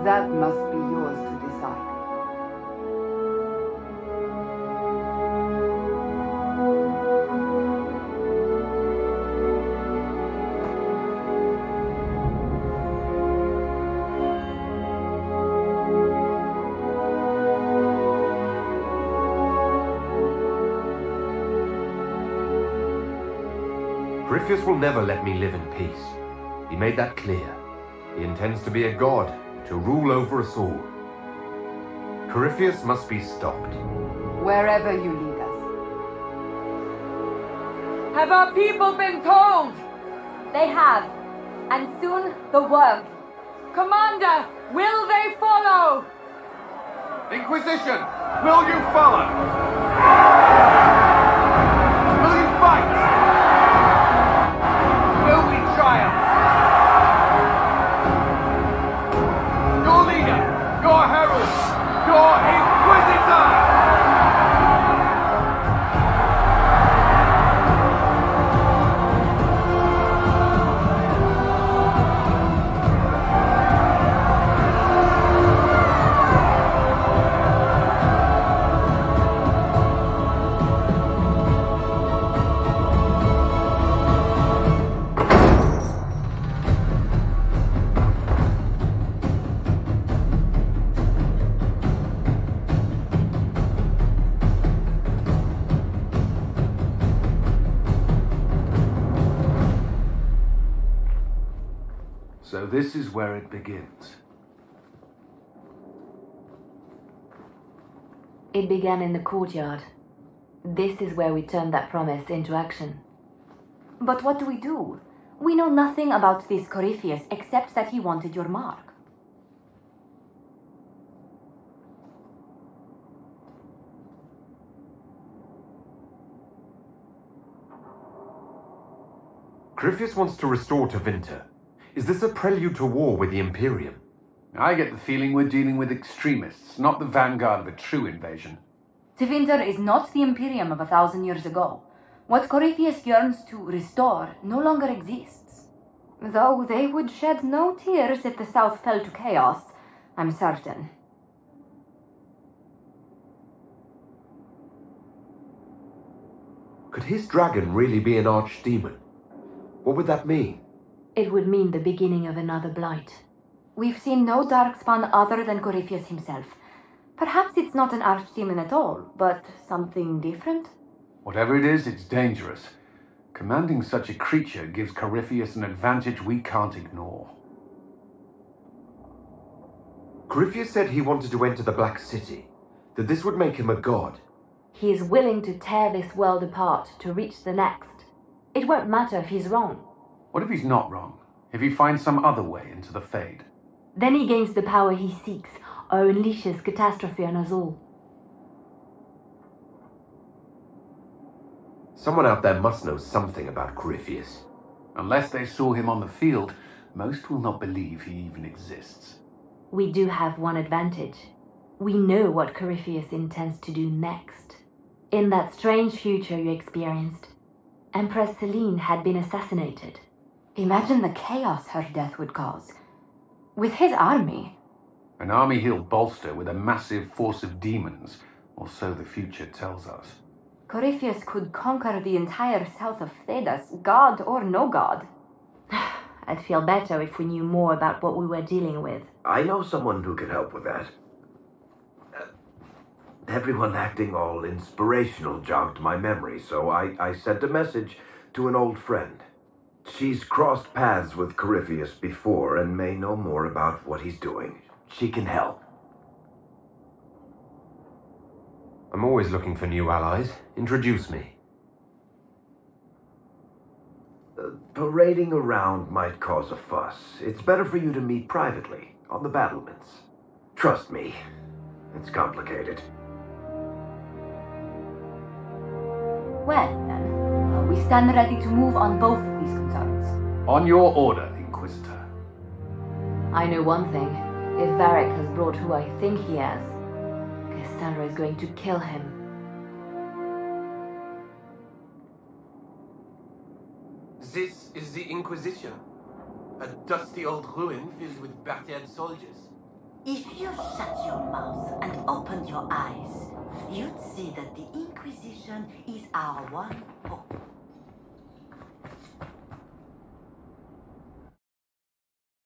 that must be yours to decide. Corypheus will never let me live in peace. He made that clear. He intends to be a god, to rule over us all. Corypheus must be stopped. Wherever you lead us. Have our people been told? They have. And soon the world. Commander, will they follow? Inquisition, will you follow? Will you fight? Will we triumph? Your leader, your herald, your Inquisitor! So this is where it begins. It began in the courtyard. This is where we turned that promise into action. But what do we do? We know nothing about this Corypheus except that he wanted your mark. Corypheus wants to restore Tevinter. Is this a prelude to war with the Imperium? I get the feeling we're dealing with extremists, not the vanguard of a true invasion. Tevinter is not the Imperium of 1,000 years ago. What Corypheus yearns to restore no longer exists. Though they would shed no tears if the South fell to chaos, I'm certain. Could his dragon really be an archdemon? What would that mean? It would mean the beginning of another blight. We've seen no darkspawn other than Corypheus himself. Perhaps it's not an archdemon at all, but something different? Whatever it is, it's dangerous. Commanding such a creature gives Corypheus an advantage we can't ignore. Corypheus said he wanted to enter the Black City, that this would make him a god. He is willing to tear this world apart to reach the next. It won't matter if he's wrong. What if he's not wrong? If he finds some other way into the Fade? Then he gains the power he seeks, or unleashes catastrophe on us all. Someone out there must know something about Corypheus. Unless they saw him on the field, most will not believe he even exists. We do have one advantage. We know what Corypheus intends to do next. In that strange future you experienced, Empress Selene had been assassinated. Imagine the chaos her death would cause. With his army. An army he'll bolster with a massive force of demons, or so the future tells us. Corypheus could conquer the entire south of Thedas, god or no god. I'd feel better if we knew more about what we were dealing with. I know someone who can help with that. Everyone acting all inspirational jogged my memory, so I sent a message to an old friend. She's crossed paths with Corypheus before and may know more about what he's doing. She can help. I'm always looking for new allies. Introduce me. Parading around might cause a fuss. It's better for you to meet privately, on the battlements. Trust me, it's complicated. Well, then, we stand ready to move on both of these concerns. On your order, Inquisitor. I know one thing. If Varric has brought who I think he has, Cassandra is going to kill him. This is the Inquisition. A dusty old ruin filled with battered soldiers. If you shut your mouth and open your eyes, you'd see that the Inquisition is our one hope.